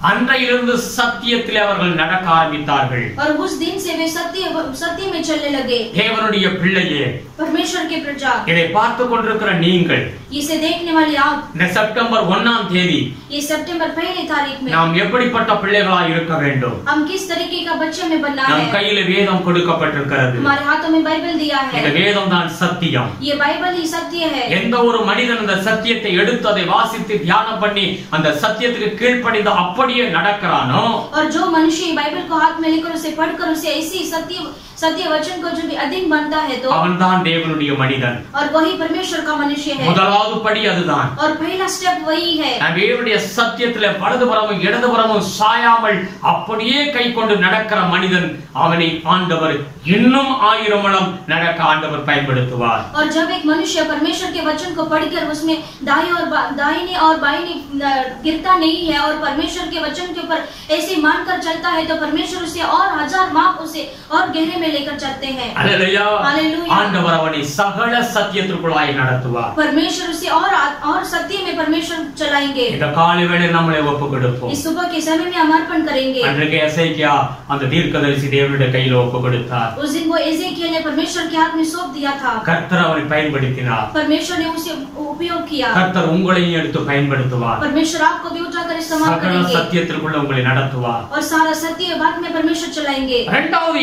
அன்றையிலிருந்து சத்தியத்திலே அவர்கள் நடக்க ஆரம்பித்தார்கள். और उस दिन से वे सत्य में चलने लगे. தேவனுடைய பிள்ளையே, परमेश्वर के प्रजा, இதை பார்த்து கொண்டிருக்கிற நீங்கள், इसे देखने वाले आप, இந்த செப்டம்பர் 1ஆம் தேதி ये सितंबर 1 तारीख में நாம் எப்படிப்பட்ட பிள்ளைகளாய் இருக்க வேண்டும்? हम किस तरीके का बच्चे में बनना है? நம் கையில வேதம் கொடுக்கப்பட்டிருக்கிறது. हमारे हाथों में बाइबल दिया है. இந்த வேதம் தான் சத்தியம். ये बाइबल ही सत्य है. எந்த ஒரு மனிதன் அந்த சத்தியத்தை எடுத்து அதை வாசித்து தியானம் பண்ணி அந்த சத்தியத்துக்கு கீழ்ப்படிந்து அப்படியே நடக்கிறானோ, और जो मनुष्य बाइबल को हाथ में लेकर उसे पढ़कर उसे ऐसी सत्य वचन को जो भी अधीन बनता है तो அவன்தான் தேவனுடைய மனிதன். और वही परमेश्वर का मनुष्य है. முதலாவது படி அதுதான். और पहला स्टेप वही है. தேவனுடைய சத்தியத்திலே வலதுபுறமும் இடதுபுறமும் சாயாமல் அப்படியே கை கொண்டு நடக்கிற மனிதன், அவனை ஆண்டவர் இன்னும் 1000 மடங்கு நடக்க ஆண்டவர் பயன்படுத்துவார். और जब एक मनुष्य परमेश्वर के वचन को पढ़कर उसमें दाहिने और बाईं गिरता नहीं है और परमेश्वर के वचन के ऊपर ऐसे मानकर चलता है तो परमेश्वर उसे और 1000 माप उसे और गहरे में लेकर चलते हैं. हालेलुया. हालेलुया. ஆண்டவர் அவனை சகல சத்தியத்திற்குள்ளாய் நடத்துவார். परमेश्वर उसे और सत्य में परमेश्वर चलाएंगे. இந்த காலை வேளை நம்மளை ஒப்புக்கொடுப்போம். इस सुबह के समय में हम अर्पण करेंगे. அன்றைக்கு எசேக்கியா அந்த தீர்க்கதரிசி தேவனுடைய கையில் ஒப்புக்கொடுத்தார். उस दिन वो एजेकियल ने परमेश्वर के हाथ में सौंप दिया था. கர்த்தர் அவரை பயன்படுத்தினார். परमेश्वर ने उसे उपयोग किया. கர்த்தர் உங்களையும் எடுத்து பயன்படுத்துவார். परमेश्वर आपको भी उठाकर इस्तेमाल சகல करेंगे. சத்தியத்திற்குள்ள உங்களை நடத்துவார். और सारा सत्य बात में परमेश्वर चलाएंगे. இரண்டாவது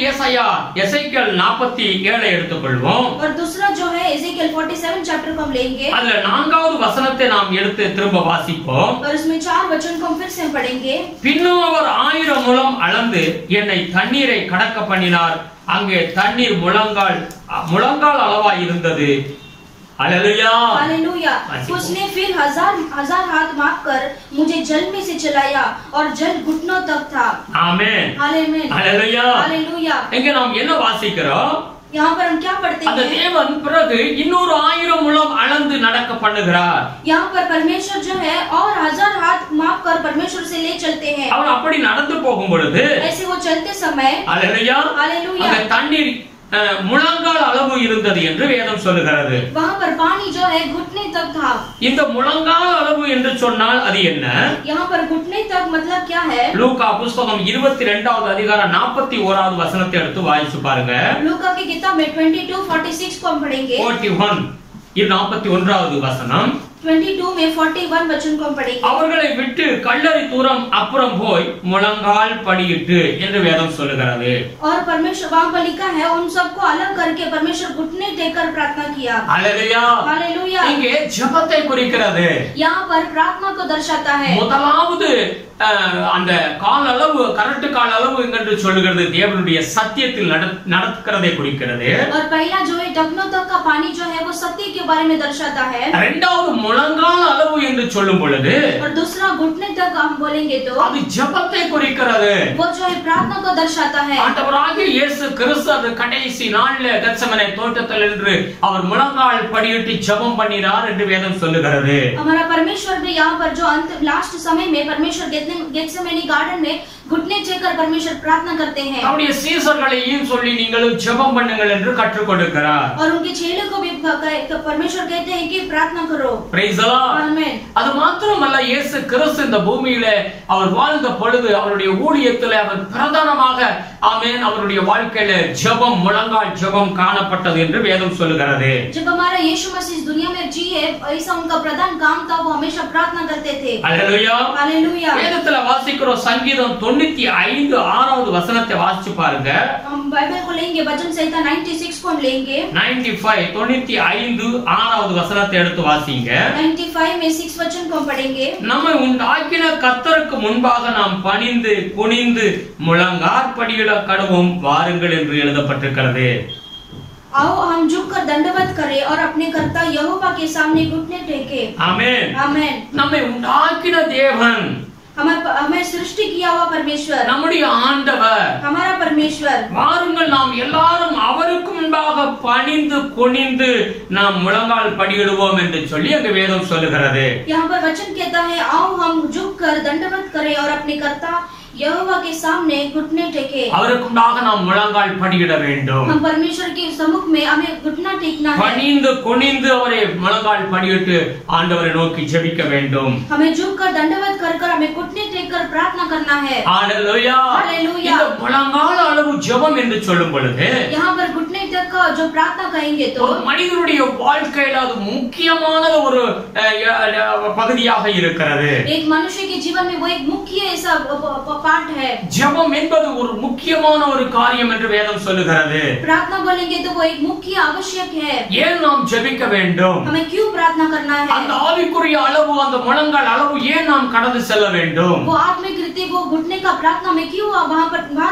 எசேக்கியேல் 47 எடுத்துக்கொள்வோம். और दूसरा जो है एजेकियल 47 चैप्टर को हम लेंगे. அதுல 4வது வசனத்தை நாம் எடுத்து திரும்ப வாசிப்போம். और उसमें 4 वचन को हम फिर से पढ़ेंगे. பின்னும் அவர் 1000 முழம் அளந்து என்னை தண்ணீரை கடக்க பண்ணினார். அங்கே தண்ணீர் முழங்கால் அளவாய் இருந்தது. हालेलुया. हालेलुया. उसने फिर हजार हाथ मापकर मुझे जल में से चलाया और जल घुटनों तक था. आमेन. हालेलुया. हालेलुया. இங்க நாம் என்ன வாசிக்கிறோம்? यहाँ पर हम क्या पढ़ते அந்த हैं? தேவன் பிறகு இன்னொரு 1000 முழம் அளந்து நடக்க பண்ணுகிறார். यहाँ पर परमेश्वर जो है और 1000 हाथ माप कर परमेश्वर से ले चलते हैं. அவன் அப்படி நடந்து போகும் பொழுது ऐसे वो चलते समय हालेलुया. हालेलुया. அந்த தண்ணீர் முழங்கால் அளவு இருந்தது என்று வேதம் சொல்லுகிறது. वहां पर पानी जो है घुटने तक था. இந்த முழங்கால் அளவு என்று சொன்னால் அது என்ன? यहाँ पर घुटने तक मतलब क्या है? லூக்கா புத்தகம் 22வது அதிகாரம் 41வது வசனத்தை எடுத்து வாசிச்சு பாருங்க. लूका की किताब में 22:46 को हम पढ़ेंगे. 41 இது 41வது வசனம். 22 में 41 वचन को हम पढ़ेंगे. அவர்களை விட்டு கல்லறை தூரம் அப்புறம் போய் முழங்கால் படியிட்டு என்று வேதம் சொல்லுகிறது. और परमेश्वर वहां पर लिखा है उन सबको अलग करके परमेश्वर घुटने टेककर प्रार्थना किया. Hallelujah hallelujah. இங்கே ஜெபத்தை குறிக்கிறது. यहाँ पर प्रार्थना को दर्शाता है. முதலாவது அந்த கால் அளவு கரெக்ட் கால் அளவு என்று சொல்லுகிறது தேவனுடைய சத்தியத்தில் நடக்கிறதை குறிக்கிறது. और पहला जो है टखनों तक का पानी जो है वो सत्य के बारे में दर्शाता है. இரண்டாவது முழங்கால் அளவு என்று சொல்லும் பொழுது और दूसरा घुटने तक हम बोलेंगे तो அது ஜெபத்தை குறிக்கிறது. वो जो है प्रार्थना को दर्शाता है. ஆண்டவராகிய இயேசு கிறிஸ்து கடைசி நாளில் கெத்செமனே தோட்டத்தில் நின்று அவர் முழங்கால் படியிட்டு ஜெபம் பண்ணினார் என்று வேதம் சொல்லுகிறது. हमारा परमेश्वर भी यहाँ पर जो अंत लास्ट समय में परमेश्वर गेत्सेमनी गार्डन में घुटने टेककर परमेश्वर प्रार्थना करते हैं. அவருடைய சீஷர்களையும் சொல்லி நீங்களும் ஜெபம் பண்ணுங்கள் என்று கற்றுக் கொடுக்கிறார். और उनके चेलों को भी परमेश्वर कहते हैं कि प्रार्थना करो. Praise the Lord. आमेन. அது மாத்திரமல்ல இயேசு கிறிஸ்து இந்த பூமியிலே அவர் வாழ்ந்த பொழுது அவருடைய ஊழியத்திலே அவர் பிரதானமாக ஆமென் அவருடைய வாழ்க்கையில ஜெபம் முழங்கால் ஜெபம் காணப்பட்டது என்று வேதம் சொல்லுகிறது. जब हमारा यीशु मसीह इस दुनिया में जिए ऐसा उनका प्रधान काम था वो हमेशा प्रार्थना करते थे. हालेलुया. हालेलुया. வேதத்துல வாசிக்கிறோம் சங்கீதம் 95 6வது வசனத்தை வாசிச்சு பாருங்க. हम बाइबल को लेंगे वचन संहिता 96 को हम लेंगे. 95 6வது வசனத்தை எடுத்து வாசிங்க. 95 में 6 वचन को हम पढ़ेंगे. நம்மை உண்டாக்கின கர்த்தருக்கு முன்பாக நாம் பணிந்து குனிந்து முழங்காற்படியிட கடவும் வாருங்கள் என்று எழுதப்பட்டிருக்கிறது. आओ हम झुककर दंडवत करें और अपने कर्ता यहोवा के सामने घुटने टेके. आमेन. आमेन. நம்மை உண்டாக்கின தேவன் हमें सृष्टि किया हुआ परमेश्वर நம்முடைய ஆண்டவர் हमारा परमेश्वर வாருங்கள் நாம் எல்லாரும் அவருக்கு முன்பாக பணிந்து குனிந்து நாம் முழங்கால் படியிடுவோம் என்று சொல்லி அந்த வேதம் சொல்லுகிறது. यहाँ पर वचन कहता है आओ हम झुककर दंडवत करें और अपने कर्ता यहोवा के सामने घुटने टेके. அவருக்கு முன்பாக நாம் முழங்கால் படியிட வேண்டும். हम परमेश्वर के सम्मुख में हमें घुटना टेकना है. பணிந்து குனிந்து அவரை முழங்கால் படியிட்டு ஆண்டவரை நோக்கி ஜெபிக்க வேண்டும். हमें झुककर दंडवत कर हमें घुटने टेककर प्रार्थना करना है. हालेलुया. हालेलुया. இந்த முழங்கால் அளவு ஜெபம் என்று சொல்லும் பொழுது यहाँ पर घुटने तक का जो प्रार्थना कहेंगे तो ஒரு மனிதனுடைய வாழ்க்கையில அது முக்கியமான ஒரு பகுதியாக இருக்கிறது. एक मनुष्य के जीवन में वो एक मुख्य ऐसा पार्ट है. ஜெபம் என்பது ஒரு முக்கியமான ஒரு காரியம் என்று வேதம் சொல்லுகிறது. प्रार्थना बोलेंगे तो वो एक मुख्य आवश्यक है. ஏன் நாம் ஜெபிக்க வேண்டும்? हमें क्यों प्रार्थना करना है? அந்த ஆவிக்குரிய அளவு அந்த முழங்கால் அளவு ஏன் நாம் கடந்து செல்ல வேண்டும்? वो आत्मिक रीति वो घुटने का प्रार्थना में क्यों वहां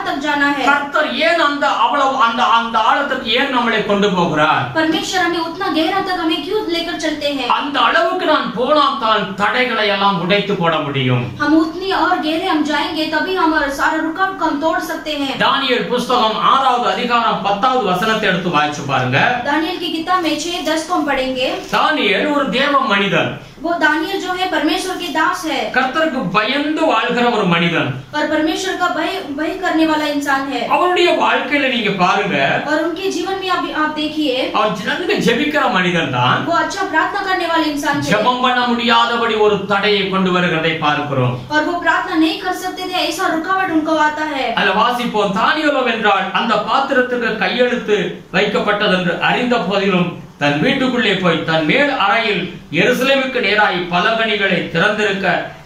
तक जाना है? கர்த்தர் ஏன் அந்த அவ்வளவு அந்த ஆழத்துக்கு ஏன் நம்மளை கொண்டு போகிறார்? परमेश्वर हमें उतना गहरा तक हमें क्यों लेकर चलते हैं? அந்த அளவுக்கு நான் போனால் தான் தடைகளை எல்லாம் உடைத்து போட முடியும். हम उतनी और गहरे हम जाएंगे तभी हम सारा रुकावट को हम तोड़ सकते हैं. தானியேல் புத்தகம் 6வது அதிகாரம் 10வது வசனத்தை எடுத்து வாசிச்சு பாருங்க. दानियेल की किताब में 6:10 को हम पढ़ेंगे. தானியேல் ஒரு தேவ மனிதன். वो दानियल जो है परमेश्वर के दास है. கர்த்தருக்கு பயந்து வாழ்கிற ஒரு மனிதன். और परमेश्वर का भय करने वाला इंसान है. அவருடைய வாழ்க்கையில நீங்க பாருங்க. और उनके जीवन में आप देखिए. அவர் ஜனங்க ஜெபிக்கிற மனிதன் தான். वो अच्छा प्रार्थना करने वाले इंसान थे. ஜெபம் பண்ண முடியாதபடி ஒரு தடையை கொண்டு வருகிறதை பார்க்கிறோம். और वो प्रार्थना नहीं कर सकते थे ऐसा रुकावट उनको आता है. அல்ல வாசிப்போம். தானியேலோ என்றால் அந்த பாத்திரத்துக்கு கையெழுத்து வைக்கப்பட்டது என்று அறிந்த போதிலும் தன் வீட்டுக்குள்ளே போய் தன் மேல் அறையில் எருசலேமுக்கு நேராய் பலகணிகளை திறந்திருக்க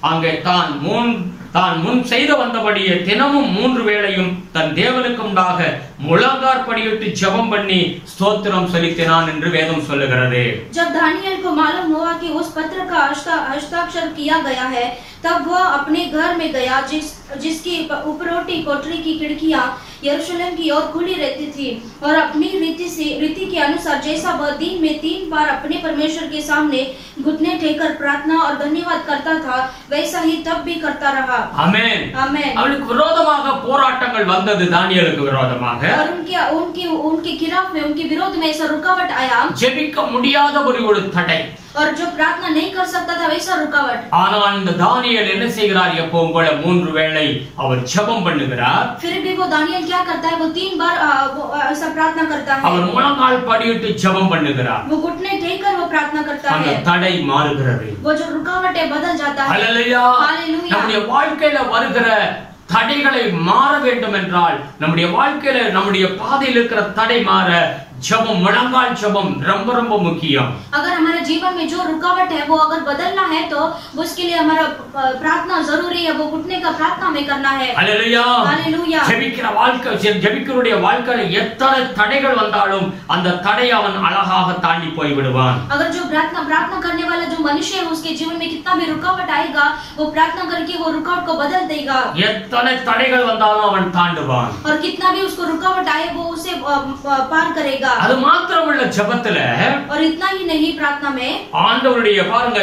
அங்கே தான் முன் செய்து வந்தபடியே தினமும் 3 வேளையும் தன் தேவனுக்கு முன்பாக முழங்காற்படியிட்டு ஜெபம் பண்ணி ஸ்தோத்திரம் செலுத்தினான் என்று வேதம் சொல்லுகிறது. जब दानियल को मालूम हुआ कि उस पत्र का हस्ताक्षर किया गया है तब वह अपने घर में गया जिसकी उपरोटी कोठरी की खिड़कियां यरूशलेम की ओर खुली रहती थी और अपनी रीति के अनुसार जैसा वह दिन में 3 बार अपने परमेश्वर के सामने घुटने टेककर प्रार्थना और धन्यवाद करता था वैसा ही तब भी करता रहा. ஆமென். ஆமென். அவனுக்கு விரோதமாக போராட்டங்கள் வந்தது தானியேலுக்கு விரோதமாக. और उनके खिलाफ में उनके विरोध में ऐसा रुकावट आया. ஜெபிக்க முடியாத ஒரு தடை. और जो प्रार्थना नहीं कर सकता था वैसा रुकावट. ஆனால் இந்த தானியேல் என்ன செய்கிறார்? எப்பவும் போல 3 வேளை அவர் ஜெபம் பண்ணுகிறார். फिर भी वो दानियल क्या करता है? वो 3 बार ऐसा प्रार्थना करता है, அவர் முழங்கால் படியிட்டு ஜெபம் பண்ணுகிறார். वो घुटने टेककर वो प्रार्थना करता அந்த है, தடை மாறுகிறது. वो जो रुकावट है बदल जाता है। ஹல்லேலூயா. हालेलुया। நம்முடைய வாழ்க்கையில வருகிற தடைகளை மாற வேண்டும் என்றால், நம்முடைய வாழ்க்கையில நம்முடைய பாதையில் இருக்கிற தடை மாற जबम मुड़ंगाल जबम रंब रंब मुखियम। अगर हमारे जीवन में जो रुकावट है वो अगर बदलना है तो उसके लिए हमारा प्रार्थना जरूरी है, वो घुटने का प्रार्थना हमें करना है। Hallelujah hallelujah. ஜெபிக்கிற வாழ்க்கை ஜெபிக்கிறவருடைய வாழ்க்கையில எத்தனை தடைகள் வந்தாலும் அந்த தடையை அவன் அழகாக தாண்டி போய் விடுவான்। अगर जो प्रार्थना करने वाला जो मनुष्य है उसके जीवन में कितना भी रुकावट आएगा वो प्रार्थना करके वो रुकावट को बदल देगा। எத்தனை தடைகள் வந்தாலும் அவன் தாண்டுவான்। और कितना भी उसको रुकावट आए वो उसे पार करेगा। அது மாத்திரமல்ல ஜெபத்துல और इतना ही नहीं प्रार्थना में ஆண்டவருடைய பாருங்க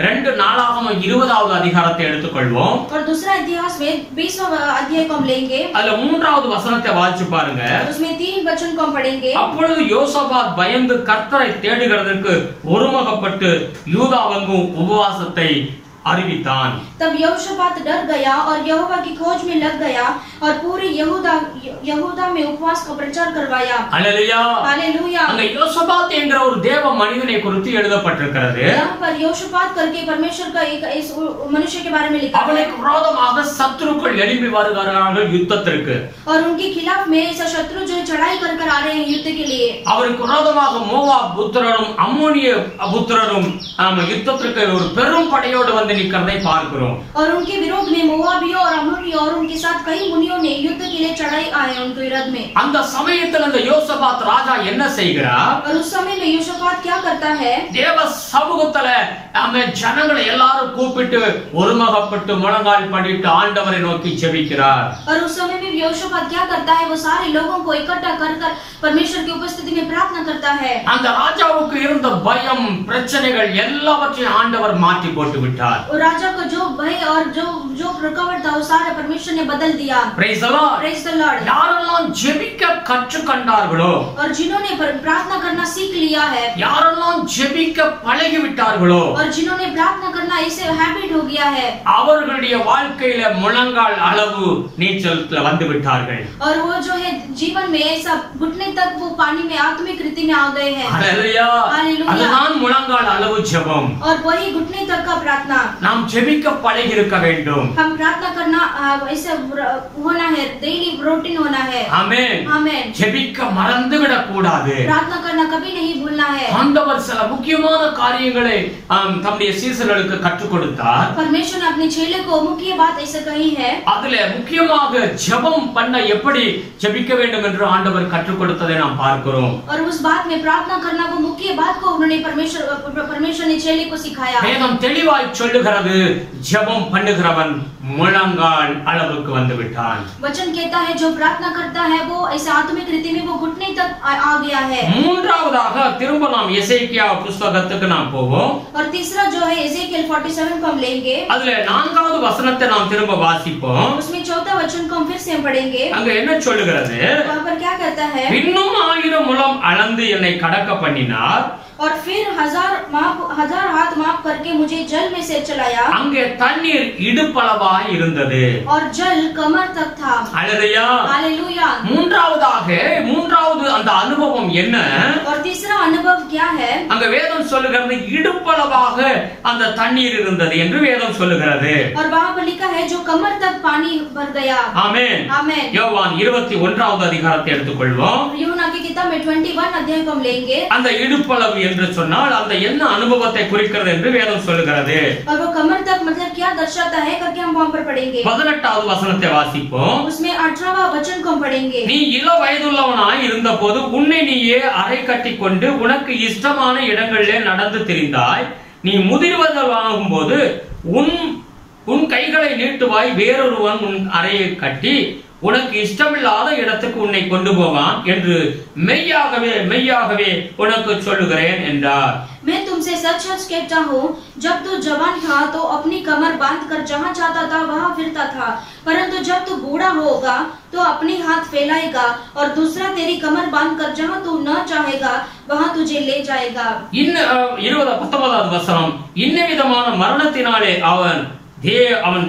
2 நாளாகமம் 20வது அதிகாரத்தை எடுத்துக்கொள்வோம்। और दूसरा इतिहास में 20वां अध्याय को हम लेंगे। அதுல 3வது வசனத்தை வாசிச்சு பாருங்க। उसमें 3 वचन को हम पढ़ेंगे। அப்பொழுது யோசபாத் பயந்து கர்த்தரை தேடுகிறதற்கு ஒருமகப்பட்டு யூதாவெங்கும் உபவாசத்தை அறிவித்தான்। तब यहोशापात डर गया और यहोवा की खोज में लग गया और पूरे यहूदा में उपवास का प्रचार करवाया। Hallelujah hallelujah. அங்க யோசபாத் என்கிற ஒரு தேவ மனிதனை குறித்து எழுதப்பட்டிருக்கிறது। यहाँ पर यहोशापात करके परमेश्वर का एक इस मनुष्य के बारे में लिखा है। அவனுக்கு விரோதமாக சத்துருக்கள் எழும்பி வருகிறார்கள் யுத்தத்திற்கு। और उनके खिलाफ में ऐसा शत्रु जो चढ़ाई कर आ रहे हैं युद्ध के लिए। அவருக்கு விரோதமாக மோவாப் புத்திரரும் அம்மோனிய புத்திரரும் யுத்தத்திற்கு ஒரு பெரும் படையோடு வந்து निकलने பார்க்கிறோம்। और उनके विरोध में मोआबियों और अमोनियों और उनके साथ कई मुनियों ने युद्ध के लिए चढ़ाई आए उनके विरोध में। அந்த சமயத்தில் அந்த யோசபாத் ராஜா என்ன செய்கிறார்? और उस समय में यहोशापात क्या करता है? தேவ சமூகத்துல ஜனங்களை எல்லாரும் கூப்பிட்டு ஒருமகப்பட்டு முழங்கால் படிட்டு ஆண்டவரை நோக்கி ஜெபிக்கிறார்। और उस समय में यहोशापात क्या करता है? वो सारे लोगों को इकट्ठा कर परमेश्वर की उपस्थिति में प्रार्थना करता है। அந்த ராஜாவுக்கு இருந்த பயம் பிரச்சனைகள் எல்லாவற்றையும் ஆண்டவர் மாற்றி போட்டு விட்டார்। और राजा को जो भय और जो रुकावट था वो सारा परमेश्वर ने बदल दिया। Praise the Lord praise the Lord. யாரெல்லாம் ஜெபிக்க கற்றுக்கொண்டார்களோ और जिन्होंने प्रार्थना करना सीख लिया है, யாரெல்லாம் ஜெபிக்க பழகி விட்டார்களோ और जिन्होंने प्रार्थना करना ऐसे हैबिट हो गया है, அவர்களுடைய வாழ்க்கையில முழங்கால் அளவு நீச்சல்ல வந்து விட்டார்கள்। और वो जो है जीवन में ऐसा घुटने तक वो पानी में आत्मिक रीति में आ गए हैं। Hallelujah hallelujah. அதுதான் முழங்கால் அளவு ஜெபம்। और वही घुटने तक का प्रार्थना நாம் ஜெபிக்க பழகி இருக்க வேண்டும்। हम प्रार्थना करना ऐसे होना है, डेली रूटीन होना है। आमेन आमेन। ஜெபிக்க மறந்து விட கூடாது। प्रार्थना करना कभी नहीं भूलना है। ஆண்டவர் சில முக்கியமான காரியங்களை தம்முடைய சீசர்களுக்கு கற்றுக் கொடுத்தார்। परमेश्वर ने अपने चेले को मुख्य बात ऐसे कही है। அதுல முக்கியமாக ஜெபம் பண்ண எப்படி ஜெபிக்க வேண்டும் என்று ஆண்டவர் கற்றுக் கொடுத்ததை நாம் பார்க்கிறோம்। और उस बात में प्रार्थना करना वो मुख्य बात को उन्होंने परमेश्वर ने चेले को सिखाया। வேதம் தெளிவாய் சொல்லுகிறது, ஜெபம் பண்ணுகிறவன் முழங்கால் அளவுக்கு வந்து விட்டான்। वचन कहता है जो प्रार्थना करता है वो ऐसे आत्मिक रीति में वो घुटने तक आ गया है। மூன்றாவதாக திரும்ப நாம் எசேக்கியா புத்தகத்துக்கு நாம் போவோம்। और तीसरा जो है एजेकिएल 47 को हम लेंगे। அதுல 4வது வசனத்தை நாம் திரும்ப வாசிப்போம்। उसमें 4था वचन को हम फिर से पढ़ेंगे। அங்க என்ன சொல்லுகிறது? वहां पर क्या कहता है? இன்னும் 1000 முழம் அளந்து என்னை கடக்க பண்ணினார்। और फिर 1000 हाथ माप करके मुझे जल में से चलाया। அங்கே தண்ணீர் இடுப்பளவாய் இருந்தது। और जल कमर तक था। Hallelujah hallelujah. மூன்றாவது அந்த அனுபவம் என்ன? और तीसरा अनुभव क्या है? அங்க வேதம் சொல்லுகிறது இடுப்பளவாக அந்த தண்ணீர் இருந்தது என்று வேதம் சொல்லுகிறது। और वहां पर लिखा है जो कमर तक पानी भर गया। आमेन आमेन। யோவான் 21வது அதிகாரத்தை எடுத்துக்கொள்வோம்। यूहन्ना की किताब में 21 अध्याय को हम लेंगे। அந்த இடுப்பளவு என்று சொன்னால் அந்த என்ன அனுபவத்தை குறிக்கிறது என்று வேதம் சொல்லுகிறது। और वो कमर तक मतलब क्या दर्शाता है करके हम वहां पर पढ़ेंगे। 18வது வசனத்தை வாசிப்போம்। उसमें 18वां वचन को हम पढ़ेंगे। நீ இள வயதுள்ளவனாய் இருந்தபோது உன்னை நீயே அரை கட்டிக்கொண்டு உனக்கு இஷ்டமான இடங்களிலே நடந்து திரிந்தாய்। நீ முதிர்வதாகும்போது உன் கைகளை நீட்டுவாய், வேறொருவன் உன் அறையை கட்டி உனக்கு இஷ்டமில்லாத இடத்துக்கு உன்னை கொண்டு போவான் என்று மெய்யாகவே உனக்கு சொல்லுகிறேன் என்றார்। मैं तुमसे सच कहता हूँ, जब तू जवान था तो अपनी कमर बांधकर जहाँ चाहता था वहाँ फिरता था, परंतु जब तू बूढ़ा होगा तो अपने हाथ फैलाएगा और दूसरा तेरी कमर बांधकर जहाँ तू न चाहेगा वहाँ तुझे ले जाएगा। 19வது வசனம், இன்ன விதமான மரணத்தினாலே அவன்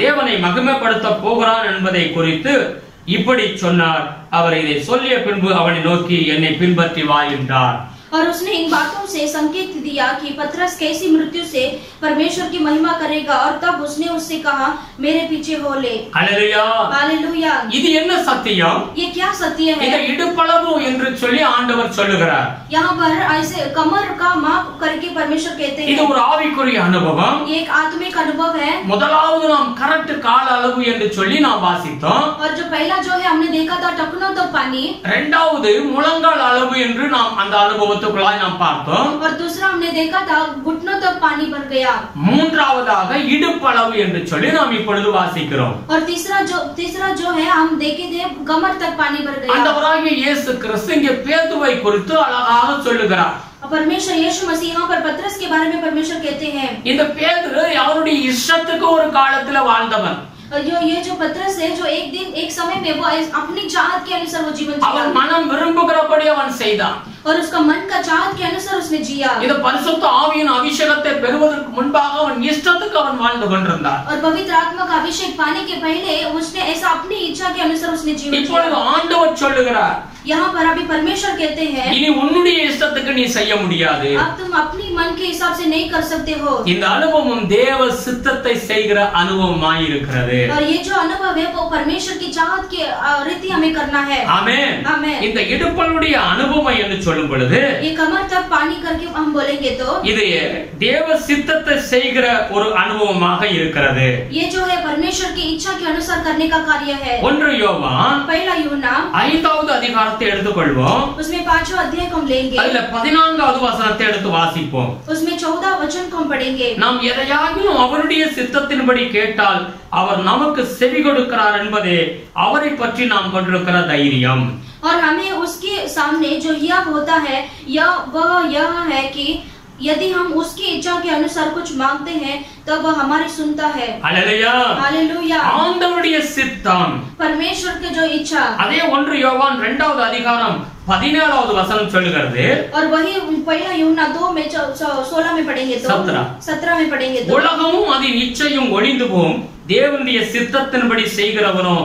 தேவனை மகிமைப்படுத்த போகிறான் என்பதை குறித்து இப்படி சொன்னார். அவர் இதை சொல்லிய பின்பு அவனை நோக்கி என்னை பின்பற்றி வா என்றார். और उसने इन बातों से संकेत दिया कि पतरस कैसी मृत्यु से परमेश्वर की महिमा करेगा, और तब उसने उससे कहा मेरे पीछे हो ले. Hallelujah, hallelujah. இது என்ன சத்தியம்? ये क्या सत्य है? இதை இடுப்பளவு என்று சொல்லி ஆண்டவர் சொல்லுகிறார். यहाँ पर ऐसे कमर का माप करके परमेश्वर कहते हैं. இது ஒரு ஆவிக்குரிய அனுபவம். ये एक आत्मिक अनुभव है. முதலாவது நாம் கரெக்ட் கால அளவு என்று சொல்லி நாம் வாசித்தோம். और जो पहला जो है हमने देखा था टखनों तक पानी. இரண்டாவது முழங்கால் அளவு என்று நாம் அந்த அனுபவத்துக்குள்ளாய் நாம் பார்த்தோம். और दूसरा हमने देखा था घुटनों तक पानी भर गया. மூன்றாவதாக இடுப்பளவு என்று சொல்லி நாம் இப்பொழுது வாசிக்கிறோம். और तीसरा जो है हम देखे थे कमर तक पानी भर गया. ஆண்டவராகிய இயேசு கிறிஸ்து இங்கே பேதுவை குறித்து அழகாக சொல்லுகிறார். परमेश्वर यीशु मसीह यहाँ पर पतरस के बारे में परमेश्वर कहते हैं. இந்த பேதுரு அவருடைய இஷ்டத்துக்கு ஒரு காலத்துல வாழ்ந்தவன். जो पतरस है जो एक दिन एक समय में वो अपनी चाहत के अनुसार वो जीवन जिया. அவன் மனம் விரும்புகிறபடி அவன் செய்தான். और उसका मन का चाहत के अनुसार उसने जिया. இந்த பரிசுத்த ஆவியின் அபிஷேகத்தை பெறுவதற்கு முன்பாக அவன் இஷ்டத்துக்கு அவன் வாழ்ந்து கொண்டிருந்தான். और पवित्र आत्मा का अभिषेक पाने के पहले उसने ऐसा अपनी इच्छा के अनुसार उसने जीवन जिया. இப்பொழுது ஆண்டவர் சொல்லுகிறார், यहाँ पर अभी परमेश्वर कहते हैं இனி உன்னுடைய இஷ்டத்துக்கு நீ செய்ய முடியாது. अब तुम अपनी मन के हिसाब से नहीं कर सकते हो. இந்த அனுபவம் தேவ சித்தத்தை செய்கிற அனுபவமாய் இருக்கிறது. और ये जो अनुभव है वो परमेश्वर की चाहत के रीति हमें करना है. ஆமென். आमेन. இந்த இடுப்பளுடைய அனுபவம் என்று சொல்லும் பொழுது ये कमर तक पानी करके हम बोलेंगे तो இது தேவ சித்தத்தை செய்கிற ஒரு அனுபவமாக இருக்கிறது. ये जो है परमेश्वर की इच्छा के अनुसार करने का कार्य है. 1 யோவான் पहला यूहन्ना 5வது அதிகாரத்தை எடுத்துக்கொள்வோம். उसमें 5वां अध्याय को हम लेंगे. அதுல 14வது வசனத்தை எடுத்து வாசிப்போம். उसमें 14 वचन को हम पढ़ेंगे. நாம் எதையாகிலும் அவருடைய சித்தத்தின்படி கேட்டால் அவர் நமக்கு செவி கொடுக்கிறார் என்பதே அவரை பற்றி நாம் கொண்டிருக்கிற தைரியம். और हमें उसके सामने जो यह होता है यह है कि यदि हम उसकी इच्छा के अनुसार कुछ मांगते हैं तब वह हमारी सुनता है. Hallelujah, hallelujah. ஆண்டவருடைய சித்தம், परमेश्वर की जो इच्छा. அதே 1 யோவான் 2வது அதிகாரம் 17வது வசனம் சொல்லுகிறது. और वही पहला यूहन्ना 2 में 16 में पढ़ेंगे तो 17 में पढ़ेंगे तो உலகமும் அதன் இச்சையும் ஒளிந்து போகும், தேவனுடைய சித்தத்தின்படி செய்கிறவனோ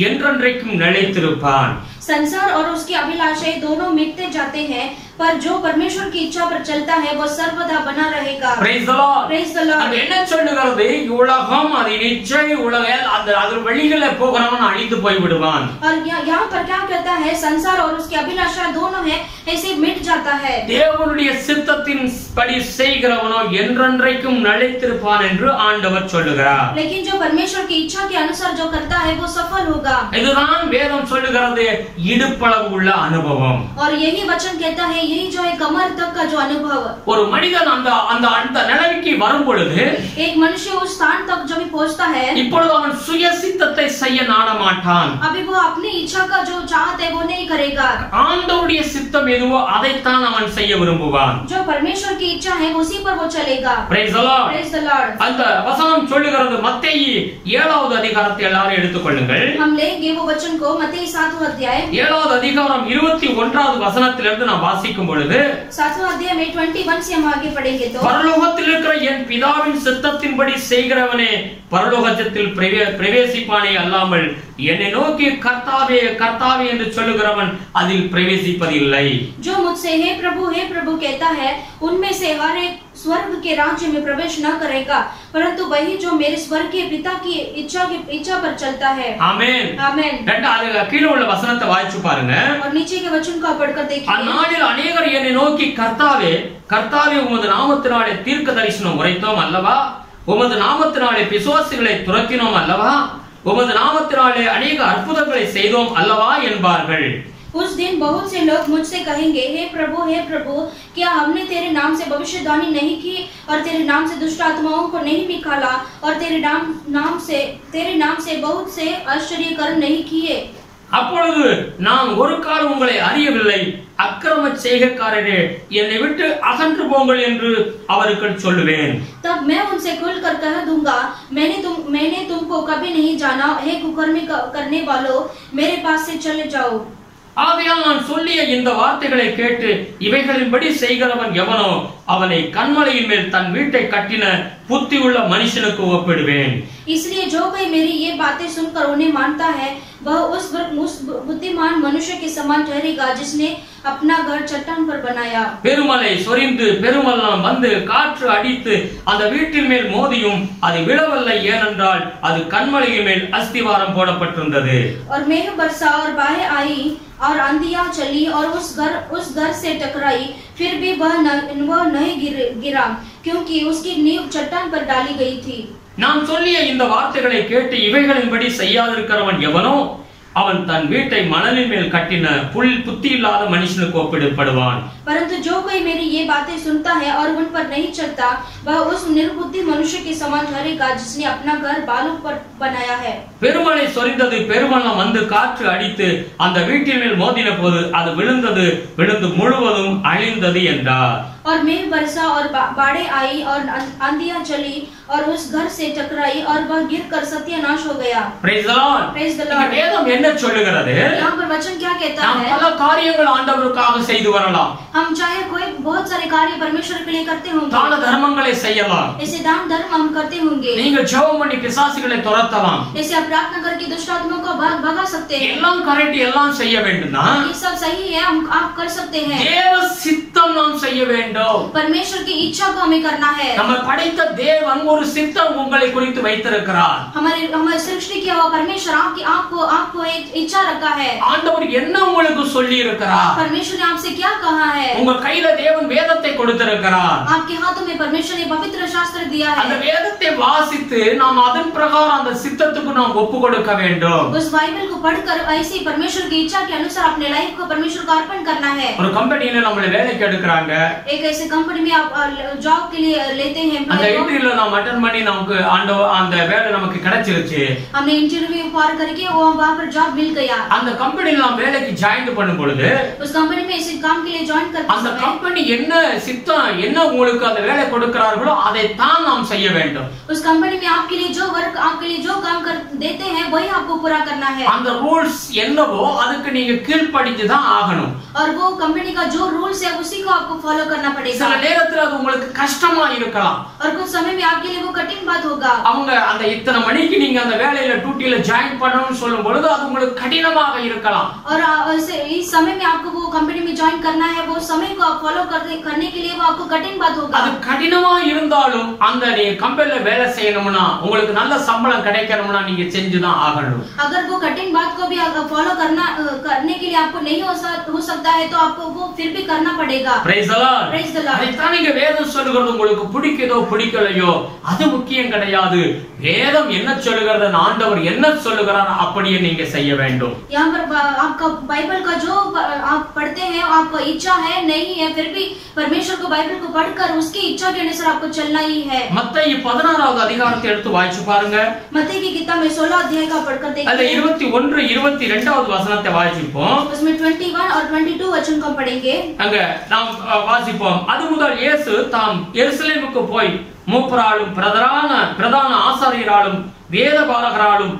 என்றென்றைக்கும் நிலைத்திருப்பான். संसार और उसकी अभिलाषाएं दोनों मिटते जाते हैं, पर जो परमेश्वर की इच्छा पर चलता है वो सर्वदा बना रहेगा. Praise the Lord. Praise the Lord. அது என்ன சொல்லுகிறது? உலகம் அதன் இச்சை உலகில் அது வெளியில போகிறவன் அழிந்து போய் விடுவான். और यहाँ पर क्या कहता है? संसार और उसकी अभिलाषा दोनों है ऐसे मिट जाता है. தேவனுடைய சித்தத்தின்படி செய்கிறவனோ என்றென்றைக்கும் நிலைத்திருப்பான் என்று ஆண்டவர் சொல்லுகிறார். लेकिन जो परमेश्वर की इच्छा के अनुसार जो करता है वो सफल होगा. இதுதான் வேதம் சொல்லுகிறது இடுப்பளவு உள்ள அனுபவம். और यही वचन कहता है यही जो है कमर तक का जो अनुभव. ஒரு மனிதன் அந்த நிலைக்கு வரும் பொழுது एक मनुष्य उस स्थान तक जब पहुंचता है இப்பொழுது அவன் சுய சித்தத்தை செய்ய நாட மாட்டான். अभी वो अपनी इच्छा का जो चाहत है वो नहीं करेगा. ஆண்டவருடைய சித்தம் எதுவோ அதைத்தான் அவன் செய்ய விரும்புவான். जो परमेश्वर की इच्छा है उसी पर वो चलेगा. Praise the Lord. Praise the Lord. அந்த வசனம் சொல்லுகிறது மத்தேயு 7வது அதிகாரத்தை எல்லாரும் எடுத்துக்கொள்ளுங்கள். हम लेंगे वो वचन को मत्ती 7वां अध्याय 7வது அதிகாரம் 21வது வசனத்திலிருந்து நாம் வாசிக்கும் பொழுது 7वां अध्याय में 21 से हम आगे पढ़ेंगे तो பரலோகத்தில் இருக்கிற என் பிதாவின் சித்தத்தின்படி செய்கிறவனே பரலோகத்தில் பிரவேசிப்பானே அல்லாமல் என்னை நோக்கி கர்த்தாவே கர்த்தாவே என்று சொல்லுகிறவன் அதில் பிரவேசிப்பதில்லை. जो मुझसे हे प्रभु कहता है उनमें से हर एक स्वर्ग के राज्य में प्रवेश न करेगा, परंतु वही जो मेरे स्वर्ग के पिता की इच्छा पर चलता है. ஆமென். आमेन. கீழ உள்ள வசனத்தை வாசிச்சு பாருங்க. और नीचे के वचन को पढ़कर देखिए. அந்நாளில் अनेகர் என்னை நோக்கி கர்த்தாவே கர்த்தாவே உமது நாமத்தினாலே தீர்க்க தரிசனம் உரைத்தோம் அல்லவா, உமது நாமத்தினாலே பிசாசுகளை துரத்தினோம் அல்லவா, உமது நாமத்தினாலே अनेक அற்புதங்களை செய்தோம் அல்லவா என்பார்கள். उस दिन बहुत से लोग मुझसे कहेंगे हे प्रभु क्या हमने तेरे नाम से भविष्यवाणी नहीं की और तेरे नाम से दुष्ट आत्माओं को नहीं निकाला और तेरे नाम से बहुत से आश्चर्य कर्म नहीं किए. அப்பொழுது நான் ஒரு காலம் உங்களை அறியவில்லை, அக்கிரம செய்கைக்காரரே என்னை விட்டு அகன்று போங்கள் என்று அவருக்கு சொல்லுவேன். तब मैं उनसे खुलकर कह दूंगा मैंने तुमको कभी नहीं जाना, हे कुकर्मी करने वालों मेरे पास से चले जाओ. ஆகையால் நான் சொல்லிய இந்த வார்த்தைகளை கேட்டு இவைகளின்படி செய்கிறவன் எவனோ அவனை கன்மலையின் மேல் தன் வீட்டை கட்டின புத்தி உள்ள மனுஷனுக்கு ஒப்பிடுவேன். इसलिए जो कोई मेरी ये बातें सुनकर उन्हें मानता है वह उस बुद्धिमान मनुष्य के समान ठहरेगा जिसने अपना घर चट्टान पर बनाया. பெருமலை சொரிந்து பெருமளம் வந்து காற்று அடித்து அந்த வீட்டின் மேல் மோதியும் அது விழவில்லை, ஏனென்றால் அது கன்மலையின் மேல் அஸ்திவாரம் போடப்பட்டிருந்தது. और मेघ बरसा और बाहें आई और आंधियां चली और उस घर से टकराई, फिर भी वह नहीं गिरा क्योंकि उसकी नींव चट्टान पर डाली गई थी. நான் சொல்லிய இந்த வார்த்தைகளை கேட்டு இவைகளின்படி செய்யாதிருக்கிறவன் எவனோ அவன் தன் வீட்டை மணலின் மேல் கட்டின புத்தி இல்லாத மனுஷனுக்கு ஒப்பிடப்படுவான். परंतु जो कोई मेरी ये बातें सुनता है और उन पर नहीं चलता वह उस निर्बुद्धि मनुष्य के समान ठहरेगा जिसने अपना घर बालू पर बनाया है. பெருமழை சொரிந்தது, பெருமளம் வந்து காற்று அடித்து அந்த வீட்டின் மேல் மோதின போது அது விழுந்து முழுவதும் அழிந்தது என்றார். और मेघ बरसा और बाढ़ें आई और आंधियां चली और उस घर से टकराई और वह गिरकर सत्यानाश हो गया. Praise the Lord. Praise the Lord. வேதம் என்ன சொல்லுகிறது? यहाँ पर वचन क्या कहता है? நாம் பல காரியங்கள் ஆண்டவருக்காக செய்து வரலாம். हम चाहे कोई बहुत सारे कार्य परमेश्वर के लिए करते होंगे. தான தர்மங்களை செய்யலாம். ऐसे दान धर्म हम करते होंगे. நீங்கள் ஜெபம் பண்ணி பிசாசுகளை துரத்தலாம். ऐसे आप प्रार्थना करके दुष्ट आत्माओं को भगा सकते हैं. எல்லாம் கரெக்ட், எல்லாம் செய்ய வேண்டும்னா ये सब सही है, हम आप कर सकते हैं. தேவ சித்தம் நாம் செய்ய வேண்டும். परमेश्वर की इच्छा को हमें करना है. நம்மை படைத்த தேவன் ஒரு சித்தம் உங்களை குறித்து வைத்திருக்கிறார். हमारे सृष्टि किया हुआ परमेश्वर आपको एक इच्छा रखा है. ஆண்டவர் என்ன உங்களுக்கு சொல்லி இருக்கிறார்? परमेश्वर ने आपसे क्या कहा है? உங்க கையில தேவன் வேதத்தை கொடுத்திருக்கிறார். आपके हाथों में परमेश्वर ने पवित्र शास्त्र दिया है. அந்த வேதத்தை வாசித்து நாம் அதன் பிரகாரம் அந்த சித்தத்துக்கு நாம் ஒப்பு கொடுக்க வேண்டும். उस बाइबल को पढ़कर ऐसी परमेश्वर की इच्छा के अनुसार अपने लाइफ को परमेश्वर को अर्पण करना है. ஒரு கம்பெனில நம்மள வேலைக்கு எடுக்கறாங்க. एक ऐसे कंपनी में आप जॉब के लिए लेते हैं. அந்த இன்டர்வியூல நாம் அட்டெண்ட் பண்ணி நமக்கு அந்த வேலை நமக்கு கிடைச்சிருச்சு. हमने इंटरव्यू पार करके वहां पर जॉब मिल गया. அந்த கம்பெனில நாம் வேலைக்கு ஜாயின் பண்ணும் பொழுது उस कंपनी में इस काम के लिए जॉइन करते हैं. அந்த कंपनी என்ன சித்தம் என்ன உங்களுக்கு அந்த வேலை கொடுக்கறார்களோ அதை தான் நாம் செய்ய வேண்டும். उस कंपनी में आपके लिए जो वर्क आपके लिए जो काम कर देते हैं वही आपको पूरा करना है. அந்த ரூல்ஸ் என்னவோ அதுக்கு நீங்க கீழ்ப்படிஞ்சு தான் ஆகணும். और वो कंपनी का जो रूल्स है उसी को आपको फॉलो करना पड़ेगा. சில நேரத்துல அது உங்களுக்கு கஷ்டமா இருக்கலாம். और कुछ समय में आपके लिए वो कठिन बात होगा. அவங்க அந்த இத்தனை மணிக்கு நீங்க அந்த வேலையில டியூட்டில ஜாயின் பண்ணனும்னு சொல்லும் பொழுது அது உங்களுக்கு கடினமாக இருக்கலாம். और इस समय में आपको वो कंपनी में जॉइन करना है, वो समय को आप फॉलो करने के लिए वो आपको कठिन बात होगा. அது கடினமா இருந்தாலும் அந்த நீங்க கம்பெனில வேலை செய்யணும்னா உங்களுக்கு நல்ல சம்பளம் கிடைக்கணும்னா நீங்க செஞ்சு தான் ஆகணும். अगर वो कठिन बात को भी फॉलो करने के लिए आपको नहीं हो सकता है तो आपको वो फिर भी करना पड़ेगा. Praise the Lord. Praise the Lord. அதைத்தான் வேதம் சொல்கிறது. உங்களுக்கு பிடிக்குதோ பிடிக்கலையோ அது முக்கியம் கிடையாது. வேதம் என்ன சொல்லுகிறது, ஆண்டவர் என்ன சொல்லுகிறார் அப்படியே நீங்க செய்ய வேண்டும். यहाँ पर आपका बाइबल का जो आप पढ़ते हैं आपको इच्छा है नहीं है फिर भी परमेश्वर को बाइबल को पढ़कर उसकी इच्छा के अनुसार आपको चलना ही है. மத்தேயு 16வது அதிகாரத்தை எடுத்து வாசிச்சு பாருங்க. मत्ती की किताब में 16 अध्याय का पढ़कर देखिए. அதுல 21 22வது வசனத்தை வாசிப்போம். उसमें 21 और 22 वचन को पढ़ेंगे. அங்க நாம் வாசிப்போம். அது முதல் இயேசு தாம் எருசலேமுக்கு போய் மூப்பராலும் பிரதான ஆசாரியராலும் வேதபாரகராலும்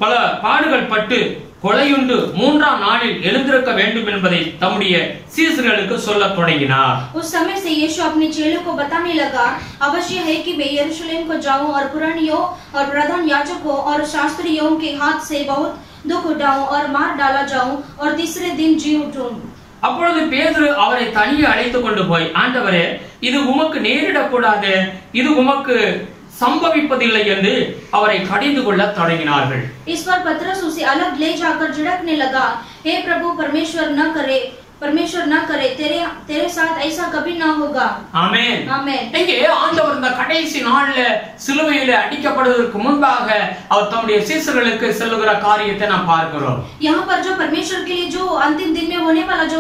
பல பாடுகள் பட்டு கொலையுண்டு மூன்றாம் நாளில் எழுந்திருக்க வேண்டும் என்பதை தம்முடைய சீஷர்களுக்கு சொல்லத் தொடங்கினார். उस समय से यीशु अपने चेलों को बताने लगा, अवश्य है कि मैं यरूशलेम को जाऊं और पुरानियों और प्रधान याजकों और शास्त्रियों के हाथ से बहुत दुख उठाऊं और मार डाला जाऊं और तीसरे दिन जी उठूं. அப்பொழுது பேதுரு அவரை தனியே அழைத்து கொண்டு போய், ஆண்டவரே, இது உமக்கு நேரிடக்கூடாது, இது உமக்கு संभविப்பதில்லை என்று அவரை கடிந்து கொள்ள தொடங்கினார்கள். इस पर पतरस उसे अलग ले जाकर झिड़कने लगा, हे प्रभु, परमेश्वर न करे तेरे साथ ऐसा कभी ना होगा. ஆமென். ஆமென். இங்கே ஆண்டவர் இந்த கடைசி நாள்ல சிலுவையிலே அடிக்கப்படுவதற்கு முன்பாக அவர் தம்முடைய சீஷர்களுக்கு சொல்லுகிற காரியத்தை நாம் பார்க்கிறோம். यहाँ पर जो परमेश्वर के लिए जो अंतिम दिन में वो होने वाला जो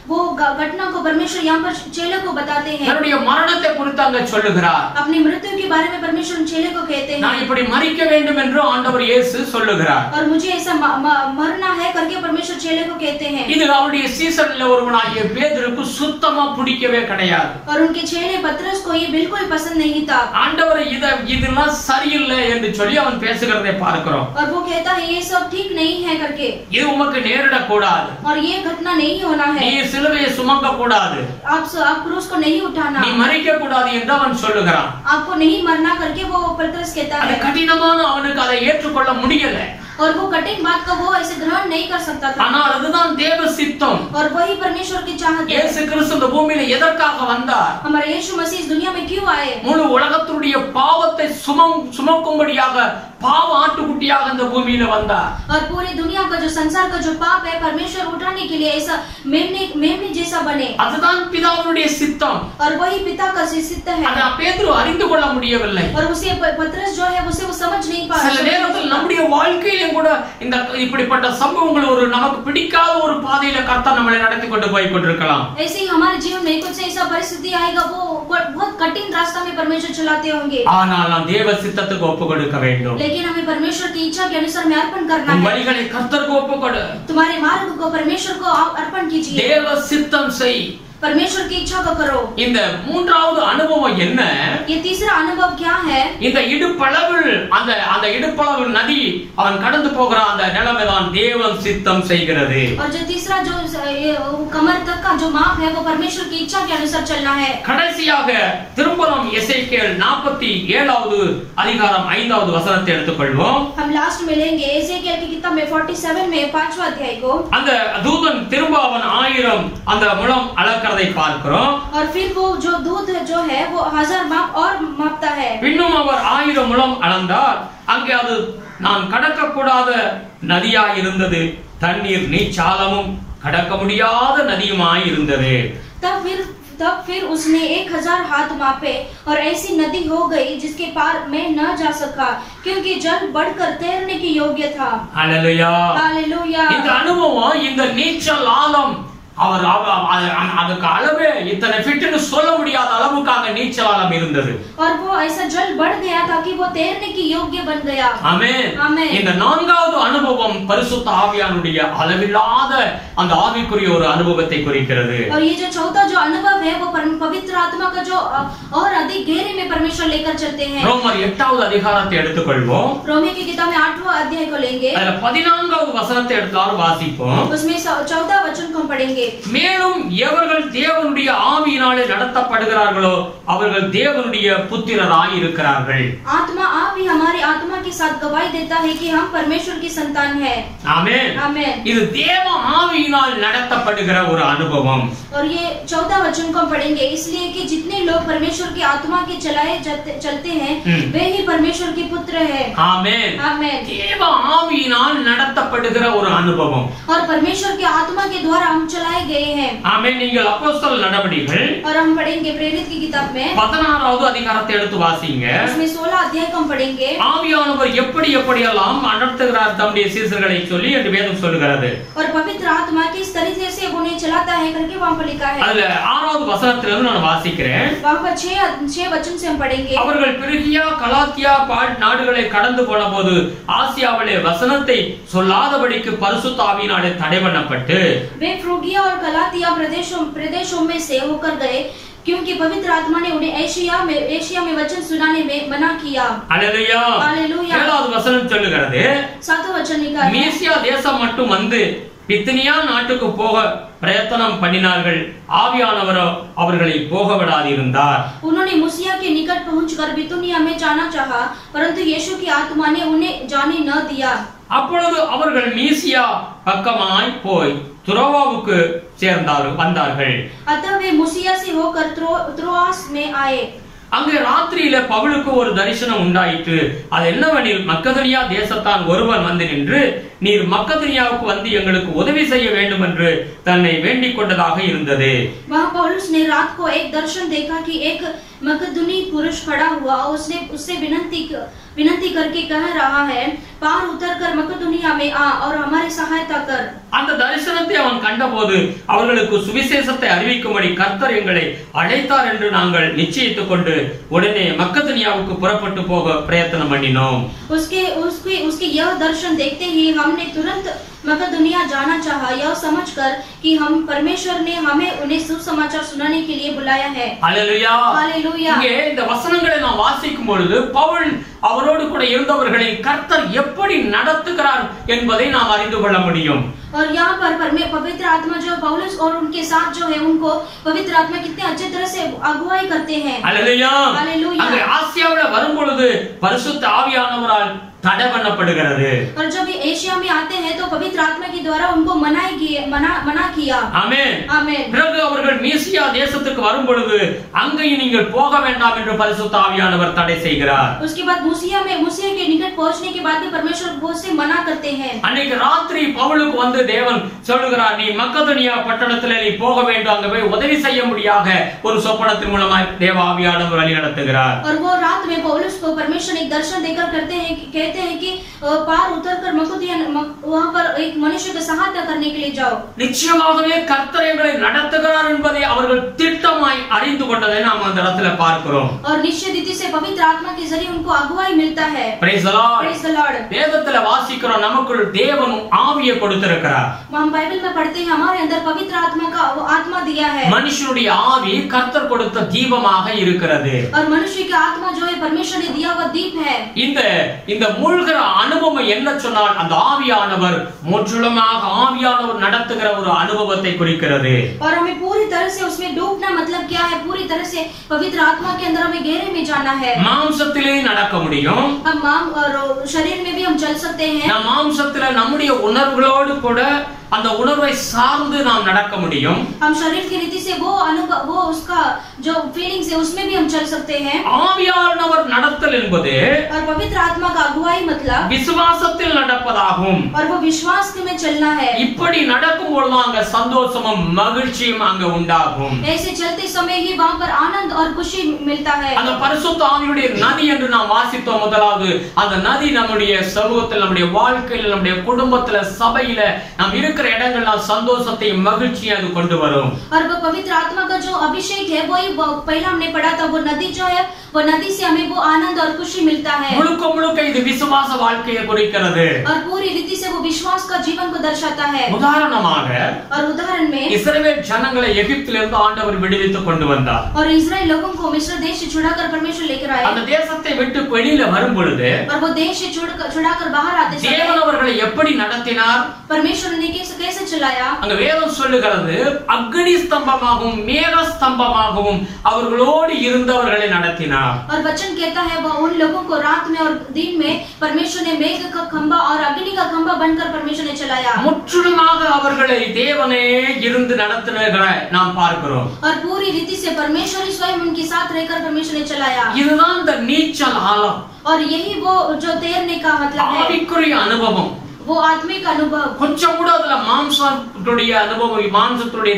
वो घटना को परमेश्वर यहाँ पर चेले को बताते हैं। தன்னுடைய மரணத்தை குறித்து அங்க சொல்லுகிறார். अपनी मृत्यु के बारे में परमेश्वर चेले को कहते हैं। நான் இப்படி மரிக்க வேண்டும் என்று ஆண்டவர் இயேசு சொல்லுகிறார். और मुझे ऐसा मरना है करके परमेश्वर चेले को कहते हैं। இது அவருடைய சீசன்ல ஒருவனாகிய பேதுருக்கு சுத்தமா பிடிக்கவே கிடையாது. और उनके चेले पतरस को ये बिल्कुल पसंद नहीं था। ஆண்டவர் இதெல்லாம் சரியில்லை என்று சொல்லி அவன் பேசுகிறதை பார்க்கிறோம். और वो कहता है ये सब ठीक नहीं है करके। இது உமக்கு நேரிட கூடாது. और ये घटना नहीं होना है। நீ சிலுவையை சுமக்க கூடாது. आप क्रूस को नहीं उठाना। நீ மரிக்க கூடாது என்று அவன் சொல்லுகிறான். आपको नहीं मरना करके वो पतरस कहता है। அது கடினமான அவனுக்கு அதை ஏற்றுக்கொள்ள முடியல. और वो कठिन बात का वो ऐसे ग्रहण नहीं कर सकता था। ஆனால் அதுதான் தேவ சித்தம். और वही परमेश्वर की चाहत है। இயேசு கிறிஸ்து இந்த பூமியில எதற்காக வந்தார்? हमारे यीशु मसीह इस दुनिया में क्यों आए? முழு உலகத்துடைய பாவத்தை சுமக்கும்படியாக பாவ ஆட்டுக்குட்டியாக இந்த பூமியில வந்தார். और पूरी दुनिया का जो संसार का जो पाप है परमेश्वर उठाने के लिए ऐसा मेमने जैसा बने। அதுதான் பிதாவுடைய சித்தம். और वही पिता का सिद्ध है। அத பேதுரு அறிந்து கொள்ள முடியவில்லை. और उसे पतरस जो है उसे वो समझ नहीं पा रहा। சில நேரத்தில் நம்முடைய வாழ்க்கையிலும் கூட இந்த இப்படிப்பட்ட சம்பவங்கள் ஒரு நமக்கு பிடிக்காத ஒரு பாதையில கர்த்தர் நம்மை நடத்தி கொண்டு போய் கொண்டிருக்கலாம். ऐसे ही हमारे जीवन में कुछ ऐसा परिस्थिति आएगा वो बहुत कठिन रास्ता में परमेश्वर चलाते होंगे। ஆனால் நாம் தேவ சித்தத்துக்கு ஒப்பு கொடுக்க வேண்டும். लेकिन हमें परमेश्वर की इच्छा के अनुसार में अर्पण करना है। வழிகளை கர்த்தருக்கு ஒப்பு கொடு. तुम्हारे मार्ग को परमेश्वर को अर्पण कीजिए। தேவ சித்தம் செய். परमेश्वर की इच्छा को करो। இந்த மூன்றாவது அனுபவம் என்ன? ये तीसरा अनुभव क्या है? இந்த இடுப்பளவில் அந்த இடுப்பளவில் நதி அவன் கடந்து போகிற அந்த நிலைமைதான் தேவன் சித்தம் செய்கிறது. और जो तीसरा जो कमर तक का जो माप है वो परमेश्वर की इच्छा के अनुसार चलना है। கடைசியாக திரும்பவும் எசேக்கியேல் 47வது அதிகாரம் 5வது வசனத்தை எடுத்துக்கொள்வோம். हम लास्ट में लेंगे एजेकिएल की किताब में 47 में 5वां अध्याय को। அந்த தூதன் திரும்ப அவன் 1000 அந்த முழம் அளக்கிறதை பார்க்கிறோம். और फिर वो जो दूध जो है वो 1000 माप और मापता है। இன்னும் அவர் 1000 முழம் அளந்தார். அங்கே அது நான் கடக்க கூடாத நதியாய் இருந்தது. தண்ணீர் நீச்சாலமும் கடக்க முடியாத நதியுமாய் இருந்தது. तब फिर उसने 1000 हाथ मापे और ऐसी नदी हो गई जिसके पार मैं न जा सका क्योंकि जल बढ़कर तैरने की योग्य था। Hallelujah hallelujah. இந்த அனுபவம் இந்த நீச்சல் ஆழம் அவர் அதுக்கு அளவே இத்தனை ஃபிட்னு சொல்ல முடியாத அளவுக்கு அங்க நீச்சல் ஆழம் இருந்தது. और वो ऐसा जल बढ़ गया था कि वो तैरने की योग्य बन गया। ஆமென். ஆமென். இந்த நான்காவது அனுபவம் பரிசுத்த ஆவியானுடைய அளவில்லாத அந்த ஆவிக்குரிய ஒரு அனுபவத்தை குறிக்கிறது. और ये जो चौथा जो अनुभव है वो पवित्र आत्मा का जो और अधिक गहरे में परमेश्वर लेकर चलते हैं। ரோமர் 8வது அதிகாரத்தை எடுத்துக்கொள்வோம். रोमी की किताब में 8वां अध्याय को लेंगे। அதுல 14வது வசனத்தை எடுத்தாலும் வாசிப்போம். उसमें 14वां वचन को पढ़ेंगे। மேலும் எவர்கள் தேவனுடைய ஆவியினாலே நடத்தப்படுகிறார்களோ அவர்கள் தேவனுடைய புத்திரராய் இருக்கிறார்கள். आत्मा आप ही हमारी आत्मा के साथ गवाही देता है कि हम परमेश्वर की संतान है। ஆமென். आमेन। இது தேவ ஆவியினால் நடத்தப்படுகிற ஒரு அனுபவம். और ये 14वां वचन को पढ़ेंगे इसलिए कि जितने लोग परमेश्वर की आत्मा के चलाए चलते हैं वे ही परमेश्वर के पुत्र है। ஆமென். आमेन। தேவ ஆவியினால் நடத்தப்படுகிற ஒரு அனுபவம். और परमेश्वर की आत्मा के द्वारा हम चलाए गए हैं। ஆமென். நீங்கள் அப்போஸ்தலர் நடவடிக்கைகள் और हम पढ़ेंगे प्रेरित की किताब में 16வது அதிகாரத்தை எடுத்து வாசிங்க. उसमें 16 अध्याय को हम पढ़ेंगे। ஆவியானவர் எப்படியெல்லாம் நடத்துகிறார் தம்முடைய சீசர்களை சொல்லி என்று வேதம் சொல்லுகிறது. और पवित्र आत्मा किस तरीके से उन्हें चलाता है करके वहां पर लिखा है। அதுல 6வது வசனத்திலிருந்து நான் வாசிக்கிறேன். वहां पर 6 वचन से हम पढ़ेंगे। அவர்கள் பிரிகியா கலாத்தியா நாடுகளை கடந்து போனபோது ஆசியாவிலே வசனத்தை சொல்லாதபடிக்கு பரிசுத்த ஆவியினாலே தடை பண்ணப்பட்டு वे फ्रूगिया और गलातिया प्रदेशों में से होकर गए क्योंकि पवित्र आत्मा ने उन्हें एशिया में वचन सुनाने में मना किया। हालेलुया। हालेलुया। 7வது वचனம் சொல்லுகிறது 7वां वचन लिखा है। மீசியா தேசம் மட்டும் வந்து பித்தினியா நாட்டுக்கு போக பிரயத்தனம் பண்ணினார்கள். ஆவியானவரோ அவர்களை போக விடாதிருந்தார். उन्होंने मुसिया के निकट पहुंचकर बितुनिया में जाना चाहा परंतु यीशु की आत्मा ने उन्हें जाने न दिया। அப்பொழுது அவர்கள் மீசியா பக்கமாய் போய் துரோவாவுக்கு வந்தார்கள். अतः वे मुसिया से होकर त्रोआस में आए। அங்கே ராத்திரியில பவுலுக்கு ஒரு தரிசனம் உண்டாயிற்று. அது என்னவெனில் மக்கதனியா தேசத்தான் ஒருவன் வந்து நின்று நீர் மக்கதனியாவுக்கு வந்து எங்களுக்கு உதவி செய்ய வேண்டும் என்று தன்னை வேண்டிக் கொண்டதாக இருந்தது. वहां पौलुस ने रात को एक दर्शन देखा कि एक मकदूनी पुरुष खड़ा हुआ उसने उससे विनती करके कह रहा है पार उतरकर मकदूनिया में आ और हमारी सहायता कर। அந்த தரிசனத்தை அவன் கண்டபோது அவர்களுக்கு சுவிசேஷத்தை அறிவிக்கும்படி கர்த்தர் எங்களை அழைத்தார் என்று நாங்கள் நிச்சயித்துக் கொண்டு உடனே மக்கதனியாவுக்கு புறப்பட்டு போக பிரயத்தனம் பண்ணினோம். उसके यह दर्शन देखते ही हमने तुरंत मकदुनिया जाना चाहा, यह समझकर कि हम परमेश्वर ने हमें उन्हें सुसमाचार सुनाने के लिए बुलाया है. Hallelujah hallelujah. இங்கே இந்த வசனங்களை நாம் வாசிக்கும் பொழுது பவுல் அவரோடு கூட இருந்தவர்களை கர்த்தர் எப்படி நடத்துகிறார் என்பதை நாம் அறிந்து கொள்ள முடியும். और यहाँ पर पवित्र आत्मा जो पौलुस और उनके साथ जो है उनको पवित्र आत्मा कितने अच्छे तरह से अगुवाई करते हैं. Hallelujah hallelujah. அங்கே ஆசியாவுல வரும் பொழுது பரிசுத்த ஆவியானவரால் தடை பண்ணப்படுகிறது. और जब ये एशिया में आते हैं तो पवित्र आत्मा के द्वारा उनको मना किया. आमीन आमीन. பிறகு அவர்கள் மீசியா தேசத்துக்கு வரும் பொழுது அங்கேயும் நீங்கள் போக வேண்டாம் என்று பரிசுத்த ஆவியானவர் தடை செய்கிறார். उसके बाद मूसिया के निकट पहुंचने के बाद भी परमेश्वर बहुत से मना करते हैं. அன்னைக்கு ராத்திரி பவுலுக்கு வந்து தேவன் சொல்லுகிறார், நீ மக்கதனியா பட்டணத்திலே நீ போக வேண்டும், அங்க போய் உதவி செய்ய முடியாக ஒரு சொப்பனத்தின் மூலமாய் தேவ ஆவியானவர் வழி நடத்துகிறார். और वो रात में पौलुस को परमेश्वर एक दर्शन देकर कहते हैं कि पार उतरकर मकदुनिया वहां पर एक मनुष्य की सहायता करने के लिए जाओ. நிச்சயமாகவே கர்த்தர் எங்களை நடத்துகிறார் என்பதை அவர்கள் திட்டமாய் அறிந்து கொண்டதை நாம் அந்த இடத்துல பார்க்கிறோம். और निश्चय रीति से पवित्र आत्मा के जरिए उनको अगुवाई मिलता है. Praise the Lord praise the Lord. வேதத்துல வாசிக்கிறோம், நமக்குள் தேவன் ஆவியை கொடுத்திருக்கிறார். हम बाइबल में पढ़ते हैं हमारे अंदर पवित्र आत्मा का आत्मा दिया है. மனுஷனுடைய ஆவி கர்த்தர் கொடுத்த தீபமாக இருக்கிறது. और मनुष्य की आत्मा जो है परमेश्वर ने दिया हुआ दीप है. இந்த மூழ்கிற அனுபவம் என்ன சொன்னால் அந்த ஆவியானவர் முற்றிலுமாக ஆவியானவர் நடத்துகிற ஒரு அனுபவத்தை குறிக்கிறது. और हमें पूरी तरह से उसमें डूबना मतलब क्या है? पूरी तरह से पवित्र आत्मा के अंदर हमें गहरे में जाना है. மாம்சத்திலே நடக்க முடியும். हम शरीर में भी हम चल सकते हैं. நாம் மாம்சத்திலே நம்முடைய உணர்வுகளோடு கூட அந்த உணர்வை சார்ந்து நாம் நடக்க முடியும். हम शरीर की रीति से वो अनुभव वो उसका जो फीलिंग्स है उसमें भी हम चल सकते हैं. ஆவியானவர் நடத்தல் என்பது और पवित्र आत्मा का अगुवाई मतलब விசுவாசத்தில் நடப்பதாகும். और वो विश्वास में चलना है. இப்படி நடக்கும் பொழுது அங்க சந்தோஷமும் மகிழ்ச்சியும் அங்க உண்டாகும். ऐसे चलते समय ही वहां पर आनंद और खुशी मिलता है. அந்த பரிசுத்த ஆவியுடைய நதி என்று நாம் வாசித்தோம். முதலாவது அந்த நதி நம்முடைய சமூகத்தில், நம்முடைய வாழ்க்கையில், நம்முடைய குடும்பத்துல, சபையில நாம் இருக்கிற இடங்கள்ல சந்தோஷத்தை மகிழ்ச்சியை அது கொண்டு வரும். और वो पवित्र आत्मा का जो अभिषेक है वही पहला हमने पढ़ा था, वो नदी जो है वो नदी से हमें वो आनंद और खुशी मिलता है. முழுக்க முழுக்க இது விசுவாச வாழ்க்கையை குறிக்கிறது. और पूरी रीति से वो विश्वास का जीवन को दर्शाता है. உதாரணமாக और उदाहरण में இஸ்ரவேல் ஜனங்களை எகிப்திலிருந்து ஆண்டவர் விடுவித்து கொண்டு வந்தார். और इस्राएल लोगों को मिस्र देश से छुड़ाकर परमेश्वर लेकर आए. அந்த தேசத்தை விட்டு வெளியில வரும் பொழுது और वो देश से छुड़ाकर बाहर आते समय தேவன் அவர்களை எப்படி நடத்தினார்? परमेश्वर ने कैसे चलाया? அங்க வேதம் சொல்லுகிறது, அக்னி ஸ்தம்பமாகவும் மேக ஸ்தம்பமாகவும் அவர்களோடு இருந்தவர்களை நடத்தினார். और वचन कहता है वह उन लोगों को रात में और दिन में परमेश्वर ने मेघ का खंभा और अग्नि का खंभा बनकर परमेश्वर ने चलाया. முற்றிலுமாக அவர்களை தேவனே இருந்து நடத்தினதை நாம் பார்க்கிறோம். और पूरी रीति से परमेश्वर ही स्वयं उनके साथ रहकर परमेश्वर ने चलाया. இதுதான் இந்த நீச்சல் ஆழம். और यही वो जो तैरने का मतलब है, ஆவிக்குரிய அனுபவம். वो आत्मिक अनुभव. கொஞ்சம் கூட அதுல மாம்சத்துடைய அனுபவம், மாம்சத்துடைய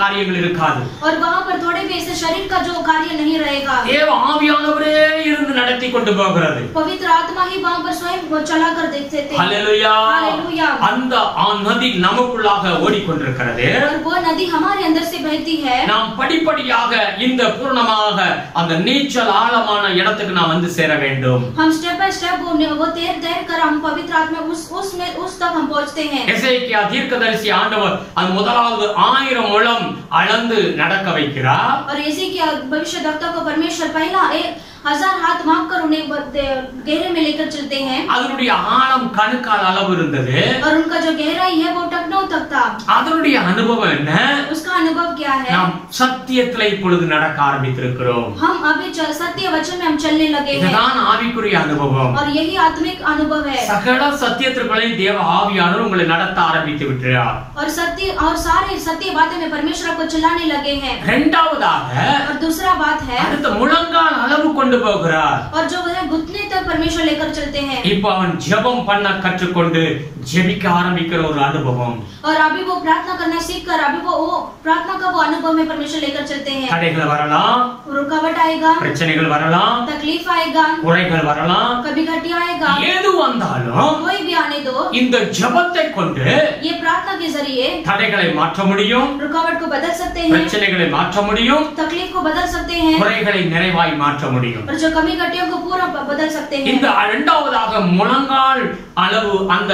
காரியங்கள் இருக்காது. और वहां पर थोड़े भी ऐसे शरीर का जो कार्य नहीं रहेगा. தேவ ஆவியானவரே இருந்து நடத்தி கொண்டு போகிறது. पवित्र आत्मा ही वहां पर स्वयं चला कर देखते थे. Hallelujah hallelujah. அந்த நதி நமக்குள்ளாக ஓடிக்கொண்டிருக்கிறது. और वो नदी हमारे अंदर से बहती है. நாம் படிப்படியாக இந்த பூர்ணமாக அந்த நீச்சல் ஆழமான இடத்துக்கு நாம் வந்து சேர வேண்டும். हम स्टेप बाय स्टेप वो तैर कर हम पवित्र आत्मा उस तक हम पहुंचते हैं. எசேக்கியா தீர்க்கதரிசி ஆண்டவர் அந்த முதலாவது 1000 முழம் அளந்து நடக்க வைக்கிறார். और एसेकिया भविष्यद्वक्ता को परमेश्वर पहला 1000 हाथ माप कर उन्हें गहरे में लेकर चलते हैं. அதனுடைய ஆழம் கணுக்கால் அளவு இருந்தது. और उनका जो गहराई है वो टखनों तक था. அதனுடைய அனுபவம் என்ன? उसका अनुभव क्या है? நாம் சத்தியத்திலே இப்பொழுது நடக்க ஆரம்பித்திருக்கிறோம். हम अभी सत्य वचन में हम चलने लगे हैं. இதுதான் ஆவிக்குரிய அனுபவம். और यही आत्मिक अनुभव है. சகல சத்தியத்திற்குள்ளே தேவ ஆவியானவர் உங்களை நடத்த ஆரம்பித்து விட்டார். और सारे सत्य बातें में परमेश्वर को चलाने लगे हैं. இரண்டாவதாக और दूसरा बात है, அடுத்த முழங்கால் அளவு கொண்ட கொண்டு போகிறார். और जो है घुटने तक परमेश्वर लेकर चलते हैं. இப்போ அவன் ஜெபம் பண்ண கற்றுக்கொண்டு ஜெபிக்க ஆரம்பிக்கிற ஒரு அனுபவம். और अभी वो प्रार्थना करना सीखकर अभी वो प्रार्थना का वो अनुभव में परमेश्वर लेकर चलते हैं. தடைகள் வரலாம், रुकावट आएगा, பிரச்சனைகள் வரலாம், तकलीफ आएगा, குறைகள் வரலாம், कभी घटी आएगा, ஏது வந்தாலும் कोई भी आने दो, இந்த ஜெபத்தை கொண்டு ये प्रार्थना के जरिए தடைகளை மாற்ற முடியும், रुकावट को बदल सकते हैं, பிரச்சனைகளை மாற்ற முடியும், तकलीफ को बदल सकते हैं, குறைகளை நிறைவாய் மாற்ற முடியும். और जो कमी घटियों को पूरा बदल सकते हैं. இந்த இரண்டாவதாக முழங்கால் அளவு அந்த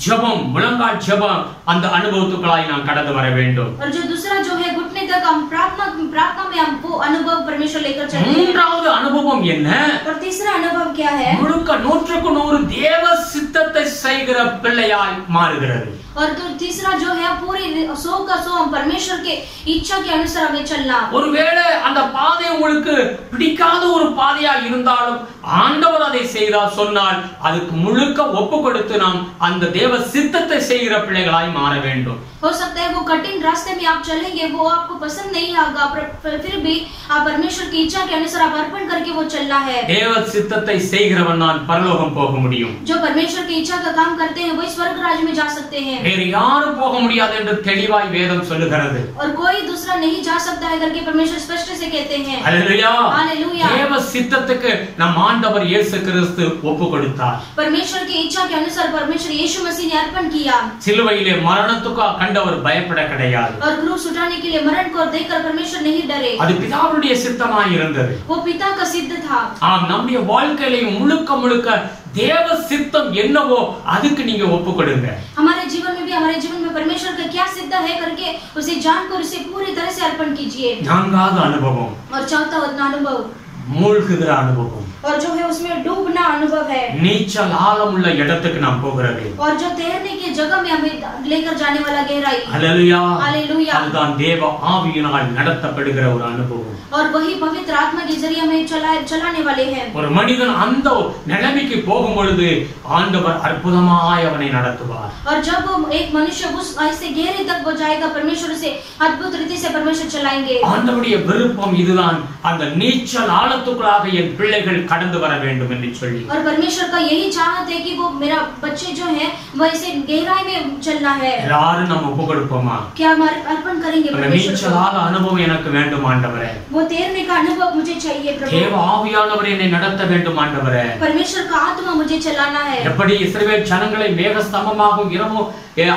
ஜெபம், முழங்கால் ஜெபம் அந்த அனுபவத்துக்குள்ளாய் நாம் கடந்து வர வேண்டும். और जो दूसरा जो है घुटने तक हम प्रार्थना में हम वो अनुभव परमेश्वर लेकर चलते हैं. மூன்றாவது அனுபவம் என்ன? और तीसरा अनुभव क्या है? முழுக்க 100க்கு 100 தேவ சித்தத்தை செய்கிற பிள்ளையாய் மாறுகிறது. और तो तीसरा जो है पूरी 100 का 100 हम परमेश्वर के इच्छा के अनुसार हमें चलना. ஒருவேளை அந்த பாதை உங்களுக்கு பிடிக்காத ஒரு பாதையா இருந்தாலும் ஆண்டவர் அதை செய்தார் சொன்னால் அதுக்கு முழுக்க ஒப்பு கொடுத்து நாம் அந்த தேவ சித்தத்தை செய்கிற பிள்ளைகளாய் மாற வேண்டும். हो सकता है वो कठिन रास्ते में आप चलेंगे, वो आपको पसंद नहीं आएगा, फिर भी आप परमेश्वर की इच्छा के अनुसार आप अर्पण करके वो चलना है. தேவ சித்தத்தை செய்கிறவன் தான் பரலோகம் போக முடியும். जो परमेश्वर की इच्छा का काम करते हैं वही स्वर्ग राज्य में जा सकते हैं. வேறு யாரும் போக முடியாது என்று தெளிவாய் வேதம் சொல்லுகிறது. और कोई दूसरा नहीं जा सकता है करके परमेश्वर स्पष्ट से कहते हैं. हालेलुया. हालेलुया. தேவ சித்தத்துக்கு நம் ஆண்டவர் இயேசு கிறிஸ்து ஒப்பு கொடுத்தார். परमेश्वर की इच्छा के अनुसार परमेश्वर यीशु मसीह ने अर्पण किया. சிலுவையிலே மரணத்துக்கு கண்டவர் பயப்பட கிடையாது. और क्रूस उठाने के लिए मरण को देखकर परमेश्वर नहीं डरे. அது பிதாவுடைய சித்தமாய் இருந்தது. वो पिता का सिद्ध था. ஆம், நம்முடைய வாழ்க்கையிலே முழுக்க முழுக்க தேவ சித்தம் என்னவோ அதுக்கு நீங்க ஒப்பு கொடுங்க. हमारे जीवन में परमेश्वर का क्या सिद्ध है करके उसे जानकर उसे पूरी तरह से अर्पण कीजिए. நான்காவது அனுபவம் और चौथा अनुभव மூழ்குகிற அனுபவம். और जो है उसमें डूबना अनुभव है. நீச்சல் ஆழமுள்ள இடத்துக்கு நாம் போகிறது. और जो तैरने की जगह में हमें लेकर जाने वाला गहराई. हालेलुया. हालेलुया. அதுதான் தேவ ஆவியினால் நடத்தப்படுகிற ஒரு அனுபவம். और वही पवित्र आत्मा के जरिए हमें चलाने वाले हैं. ஒரு மனிதன் அந்த நிலைமைக்கு போகும் பொழுது ஆண்டவர் அற்புதமாய் அவனை நடத்துவார். और जब एक मनुष्य उस ऐसे गहरे तक वो जाएगा परमेश्वर से अद्भुत रीति से परमेश्वर चलाएंगे. ஆண்டவருடைய விருப்பம் இதுதான், அந்த நீச்சல் ஆழத்துக்குள்ளாக என் பிள்ளைகள் கடந்து வர வேண்டும் என்று சொல்லி. और परमेश्वर का यही चाहत है कि वो मेरा बच्चे जो है वो ऐसे गहराई में चलना है. எல்லாரும் நம்ம ஒப்பு கொடுப்போமா? क्या हम अर्पण करेंगे அந்த परमेश्वर நீச்சல் ஆழ அனுபவம் எனக்கு வேண்டும் ஆண்டவரே. वो तैरने का अनुभव मुझे चाहिए प्रभु. தேவ ஆவியானவர் என்னை நடத்த வேண்டும் ஆண்டவரே. परमेश्वर का आत्मा मुझे चलाना है. எப்படி இஸ்ரவேல் ஜனங்களை மேக ஸ்தம்பமாகவும் இரவு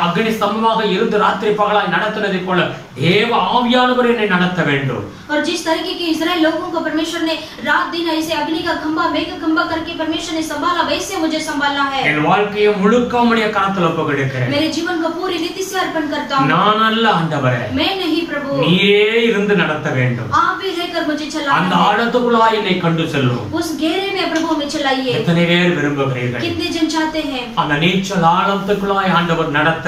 அக்னி ஸ்தம்பமாக இருந்து ராத்திரி பகலாய் நடத்தினதை போல தேவ ஆவியானவர் என்னை நடத்த வேண்டும். और जिस तरीके के इस्राएल लोगों को परमेश्वर ने रात दिन ऐसे अग्नि का खंभा मेघ खंभा करके परमेश्वर ने संभाला, वैसे मुझे संभालना है. என் வாழ்க்கையை முழுக்க உம்முடைய கரத்தில் ஒப்புக்கொடுக்கிறேன். मेरे जीवन को पूरी रीति से अर्पण करता हूं. நான் அல்ல ஆண்டவரே, मैं नहीं प्रभु, நீரே இருந்து நடத்த வேண்டும். आप ही रहकर मुझे चलाना அந்த है. ஆழத்துக்குள்ளாய் என்னை கொண்டு செல்லும். उस गहरे में प्रभु हमें चलाइए. எத்தனை பேர் விரும்புகிறீர்கள்? कितने जन चाहते हैं? அந்த நீச்சல் ஆழத்துக்குள்ளாய் ஆண்டவர் நடத்த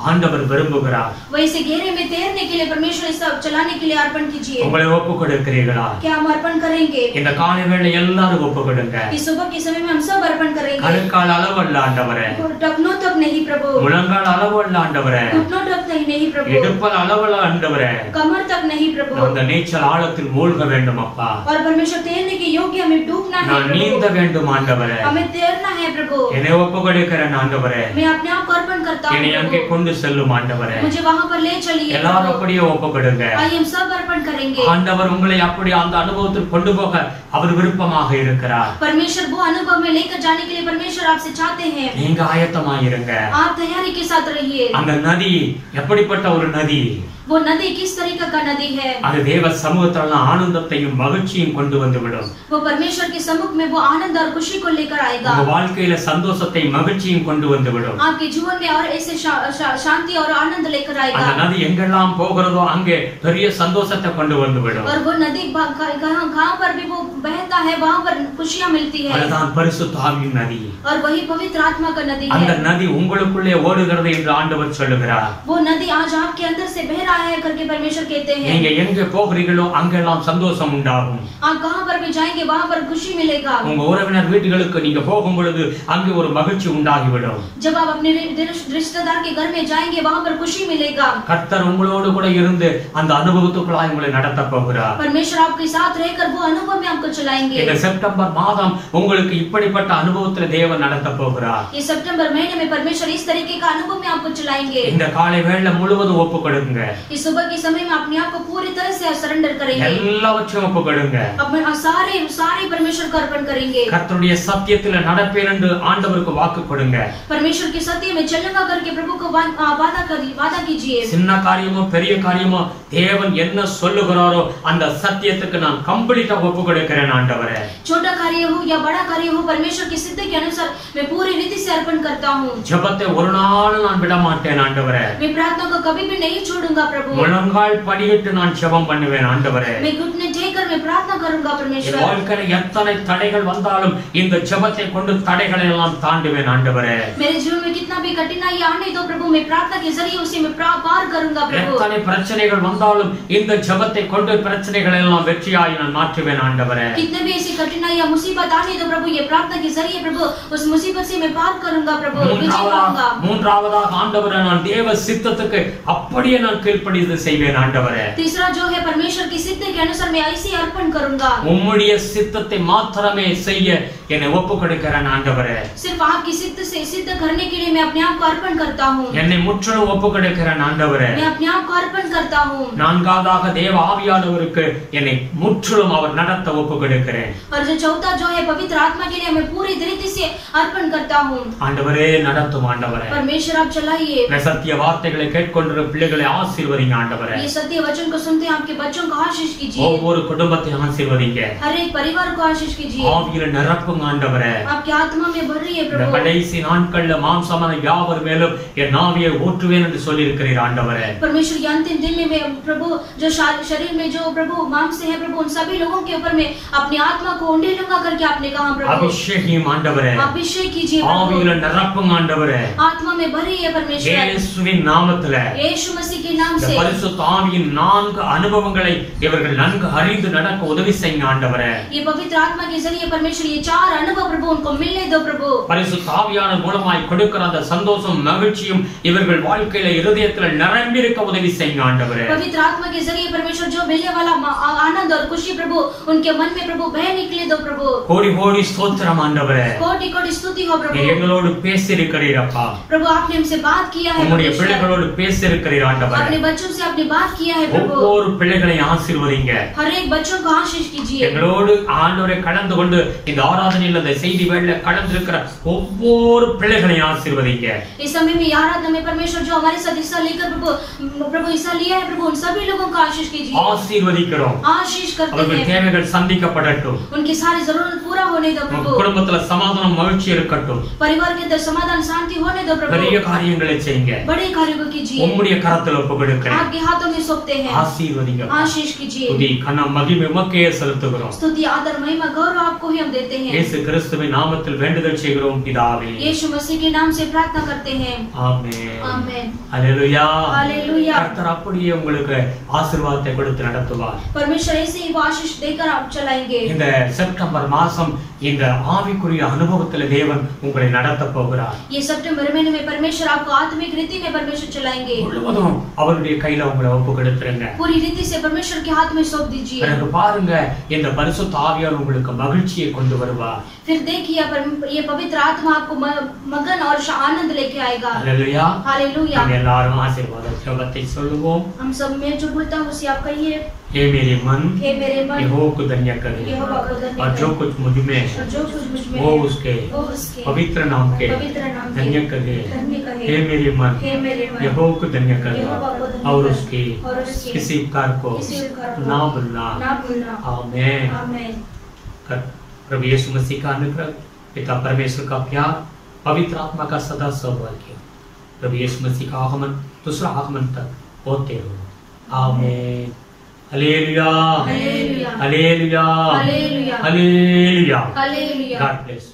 ஆண்டவர் விரும்புகிறார். वैसे गहरे में तैरने के लिए परमेश्वर इस सब चलाने के लिए अर्पण कीजिए. உங்களை ஒப்பு கொடுக்கிறீர்களா? क्या हम अर्पण करेंगे? இந்த காலை வேளை எல்லாரும் ஒப்பு கொடுங்க. इस सुबह के समय में हम सब अर्पण करेंगे. கணுக்கால் அளவு அல்ல ஆண்டவரே, टखनों तक नहीं प्रभु, முழங்கால் அளவு அல்ல ஆண்டவரே, घुटनों तक नहीं प्रभु, இடுப்பல் அளவு அல்ல ஆண்டவரே, कमर तक नहीं प्रभु. அந்த நீச்சல் ஆழத்தில் மூழ்க வேண்டும் அப்பா. और परमेश्वर तैरने के योग्य हमें डूबना है நான் நீந்த प्रभु. வேண்டும் ஆண்டவரே. हमें तैरना है प्रभु. என்னை ஒப்பு கொடுக்கிறேன் ஆண்டவரே. मैं अपने आप को अर्पण करता என்னை அங்கே हूँ. கொண்டு செல்லும் ஆண்டவரே. मुझे वहां पर ले चलिए எல்லாரும் प्रभु. அப்படியே ஒப்பு கொடுங்க. आइए हम सब अर्पण करेंगे. ஆண்டவர் உங்களை அப்படி அந்த அனுபவத்தில் கொண்டு போக அவர் விருப்பமாக இருக்கிறார். परमेश्वर वो अनुभव में लेकर जाने के लिए परमेश्वर आपसे चाहते हैं. நீங்க ஆயத்தமாயிருங்க. आप तैयारी के साथ रहिए. அந்த நதி எப்படிப்பட்ட ஒரு நதி? वो नदी किस तरीके का नदी है? அது தேவ சமூகத்துல ஆனந்தத்தையும் மகிழ்ச்சியும் கொண்டு வந்து விடும். वो परमेश्वर के सम्मुख में वो आनंद और खुशी को लेकर आएगा. உங்க வாழ்க்கையில சந்தோஷத்தை மகிழ்ச்சியும் கொண்டு வந்து விடும். आपके जीवन में और ऐसे शांति और आनंद लेकर அந்த आएगा. நதி எங்கெல்லாம் போகிறதோ அங்கே பெரிய சந்தோஷத்தை கொண்டு வந்து விடும். और वो नदी कहां पर भी वो बहता है वहां पर खुशियां मिलती है. அதுதான் பரிசுத்த ஆவியின் நதி. और वही पवित्र आत्मा का नदी அந்த है. நதி உங்களுக்குள்ளே ஓடுகிறது என்று ஆண்டவர் சொல்லுகிறார். वो नदी आज आपके अंदर से बह रहा है करके परमेश्वर कहते हैं. நீங்க எங்க போகிறீர்களோ அங்கெல்லாம் சந்தோஷம் உண்டாகும். आप कहां पर ऊपर में जाएंगे वहां पर खुशी मिलेगा। உங்க உறவினர் வீட்டுகளுக்கு நீங்க போகும் பொழுது அங்கே ஒரு மகிழ்ச்சி உண்டாகிவிடும். जब आप अपने रिश्तेदार के घर में जाएंगे वहां पर खुशी मिलेगा। கர்த்தர் உங்களோடு கூட இருந்து அந்த அனுபவத்துக்குள்ளாய் உங்களை நடத்த போகிறார். परमेश्वर आपके साथ रहकर वो अनुभव में आपको चलाएंगे। இந்த செப்டம்பர் மாதம் உங்களுக்கு இப்படிப்பட்ட அனுபவத்தில் தேவன் நடத்த போகிறார். ये सितंबर महीने में परमेश्वर इस तरीके का अनुभव में आपको चलाएंगे। இந்த காலை வேளை முழுவதும் ஒப்புக்கொடுங்க. इस सुबह के समय में अपने आप को पूरी तरह से सरेंडर करेंगे। எல்லாவற்றையும் ஒப்புக்கொடுங்க. अपने सारे परमेश्वर को अर्पण करेंगे। கர்த்தருடைய சத்தியத்திலே நடப்பேன் என்று ஆண்டவருக்கு வாக்கு கொடுங்க. परमेश्वर के सत्य में चलूंगा करके प्रभु को वादा कीजिए। சின்ன காரியமோ பெரிய காரியமோ தேவன் என்ன சொல்லுகிறாரோ அந்த சத்தியத்துக்கு நான் கம்ப்ளீட்டா ஒப்புக்கொடுக்கிறேன் ஆண்டவரே. छोटा कार्य हो या बड़ा कार्य हो परमेश्वर के सिद्ध के अनुसार मैं पूरी रीति से अर्पण करता हूँ। ஜெபத்தை ஒரு நாள் நான் விட மாட்டேன் ஆண்டவரே. मैं प्रार्थना को कभी भी नहीं छोड़ूंगा प्रभु। முழங்கால் படியிட்டு நான் ஜெபம் பண்ணுவேன் ஆண்டவரே. मैं घुटने टेककर मैं प्रार्थना करूंगा परमेश्वर। வாழ்க்கையில் எத்தனை தடைகள் வந்தாலும் இந்த ஜெபத்தை கொண்டு தடைகளை எல்லாம் தாண்டுவேன் ஆண்டவரே. मेरे जीवन में कितना भी कठिनाई आने दो प्रभु मैं प्रार्थना के जरिए उसे मैं पार करूंगा प्रभु। எத்தனை பிரச்சனைகள் வந்தாலும் இந்த ஜெபத்தை கொண்டு பிரச்சனைகளை எல்லாம் வெற்றியாய் நான் மாற்றுவேன் ஆண்டவரே. कितने भी ऐसी कठिनाई या मुसीबत आने दो प्रभु ये प्रार्थना के जरिए प्रभु उस मुसीबत से मैं पार करूंगा प्रभु। மூன்றாவதாக ஆண்டவரே நான் தேவ சித்தத்துக்கு அப்படியே நான் கீழ்ப்படிந்து செய்வேன் ஆண்டவரே. तीसरा जो है परमेश्वर की सिद्ध के अनुसार मैं ऐसे अर्पण करूंगा। உம்முடைய சித்தத்தை மாத்திரமே செய்ய என்னை ஒப்புக்கொடுக்கிறேன் ஆண்டவரே. सिर्फ आपकी सिद्ध करने के लिए मैं अपने आप को अर्पण करता हूँ। என்னை முற்றிலும் ஒப்புக்கொடுக்கிறேன் ஆண்டவரே. मैं अपने आप को अर्पण करता हूँ। நான்காவதாக தேவ ஆவியானவருக்கு என்னை முற்றிலும் அவர் நடத்த ஒப்புக்கொடுக்கிறேன். और जो चौथा जो है पवित्र आत्मा के लिए मैं पूरी तरीके से अर्पण करता हूँ। ஆண்டவரே நடத்தும் ஆண்டவரே. परमेश्वर आप चलाइए। இந்த சத்திய வார்த்தைகளை கேட்கொண்டிருக்கிற பிள்ளைகளை ஆசீர்வதிங்க ஆண்டவரே. ये सत्य वचन को सुनते हैं आपके बच्चों को आशीष कीजिए। ஒவ்வொரு குடும்பத்தையும் ஆசீர்வதிங்க. हर एक परिवार को आशीष कीजिए। ஆவியில நிரப்புங்க ஆண்டவரே. आपकी आत्मा में भर रही है இந்த प्रभु। கடைசி நாட்கள்ல மாம்சமான யாவர் மேலும் என் ஆவியை ஊற்றுவேன் என்று சொல்லி இருக்கிறீர் ஆண்டவரே. परमेश्वर के अंतिम दिन में प्रभु जो शरीर में जो प्रभु मांस है प्रभु उन सभी लोगों के ऊपर में अपनी आत्मा को उंडेलूंगा करके आपने कहा प्रभु। அபிஷேகம் ஆண்டவரே. अभिषेक कीजिए प्रभु। ஆவியில நிரப்புங்க ஆண்டவரே. आत्मा में भरी है परमेश्वर। இயேசுவின் நாமத்திலே यीशु मसीह के नाम இந்த से பரிசுத்த ஆவியின் 4 அனுபவங்களை இவர்கள் நன்கு அறிந்து நடக்க உதவி செய்யுங்க ஆண்டவரே. ये पवित्र आत्मा के जरिए परमेश्वर ये 4 अनुभव प्रभु उनको मिलने दो प्रभु। பரிசுத்த ஆவியானவர் மூலமாய் கொடுக்கிற அந்த சந்தோஷம் மகிழ்ச்சியும் இவர்கள் வாழ்க்கையில இருதயத்துல நிரம்பி இருக்க உதவி செய்யுங்க ஆண்டவரே. पवित्र आत्मा के जरिए परमेश्वर जो मिलने वाला आनंद और खुशी प्रभु उनके मन में प्रभु बह निकले दो प्रभु। கோடி கோடி ஸ்தோத்திரம் ஆண்டவரே. कोटि कोटि स्तुति हो प्रभु। எங்களோடு பேசி இருக்கிறீர் அப்பா. प्रभु आपने हमसे बात किया है। உம்முடைய பிள்ளைகளோடு பேசி இருக்கிறீர் ஆண்டவரே. अपने बच्चों से आपने बात किया है प्रभु। ஒவ்வொரு பிள்ளைகளையும் ஆசீர்வதிங்க. हर एक बच्चों को आशीष कीजिए। எங்களோடு ஆண்டவரே கலந்து கொண்டு இந்த ஆராதனையில் அந்த செய்தி வேளையில கலந்து இருக்கிற ஒவ்வொரு பிள்ளைகளையும் ஆசீர்வதிங்க. इस समय में आराधना में परमेश्वर जो हमारे साथ हिस्सा लेकर प्रभु हिस्सा लिया है प्रभु उन सभी लोगों को आशीष कीजिए। ஆசீர்வதிக்கிறோம். आशीष करते அவர்கள் हैं। தேவைகள் சந்திக்கப்படட்டும். उनकी सारी जरूरत पूरा होने दो प्रभु। குடும்பத்துல சமாதானம் மகிழ்ச்சி இருக்கட்டும். परिवार के अंदर समाधान शांति होने दो प्रभु। பெரிய காரியங்களை செய்யுங்க. बड़े कार्यों को कीजिए। உம்முடைய கரத்தில் ஒப்புக்கொடுக்கிறேன். आपके हाथों में सौंपते हैं। ஆசீர்வதிங்க. आशीष कीजिए। துதி கனம் மகிமை உமக்கே செலுத்துகிறோம். स्तुति आदर महिमा गौरव आपको ही हम देते हैं। இயேசு கிறிஸ்துவின் நாமத்தில் வேண்டுதல் செய்கிறோம் பிதாவே. यीशु मसीह के नाम से प्रार्थना करते हैं। ஆமென். आमेन। ஹalleluya. हालेलुया। கர்த்தர் அப்படியே உங்களுக்கு ஆசீர்வாதத்தை கொடுத்து நடத்துவார். परमेश्वर ऐसे ही वो आशीष देकर आप चलाएंगे। இந்த செப்டம்பர் மாதம் இந்த ஆவிக்குரிய அனுபவத்தில் தேவன் உங்களை நடத்த போகிறார். ये सितंबर महीने में परमेश्वर आपको आत्मिक रीति में परमेश्वर चलाएंगे। முழுவதும் அவருடைய கையில உங்களை ஒப்புக்கொடுத்துருங்க. पूरी रीति से परमेश्वर के हाथ में सौंप दीजिए। எனக்கு பாருங்க இந்த பரிசுத்த ஆவியார் உங்களுக்கு மகிழ்ச்சியை கொண்டு வருவார். फिर देखिए ये पवित्र आत्मा आपको मगन और आनंद लेके आएगा। हालेलुया। हालेलुया। हम எல்லாரும் ஆசீர்வாத ஜெபத்தை சொல்லுவோம். हम सब में जो बोलता हूँ उसे आप कहिए। हे मेरे मन हे मेरे मन यहोवा को धन्य करे यहोवा को धन्य और जो कुछ मुझ में है और जो कुछ मुझ में वो है उसके उसके पवित्र नाम के पवित्र नाम के धन्य करे। धन्य करे। हे मेरे मन हे मेरे मन यहोवा को धन्य करे यहोवा को धन्य और करे उसके और उसके किसी उपकार को किसी उपकार को ना भूलना। ना भूलना। आमीन। आमीन। प्रभु यीशु मसीह का अनुग्रह, पिता परमेश्वर का प्यार, पवित्र आत्मा का सदा सौभाग्य प्रभु यीशु मसीह का आगमन दूसरा आगमन तक होते रहो। आमीन। Hallelujah. Hallelujah. Hallelujah. Hallelujah. Hallelujah. Hallelujah. God bless.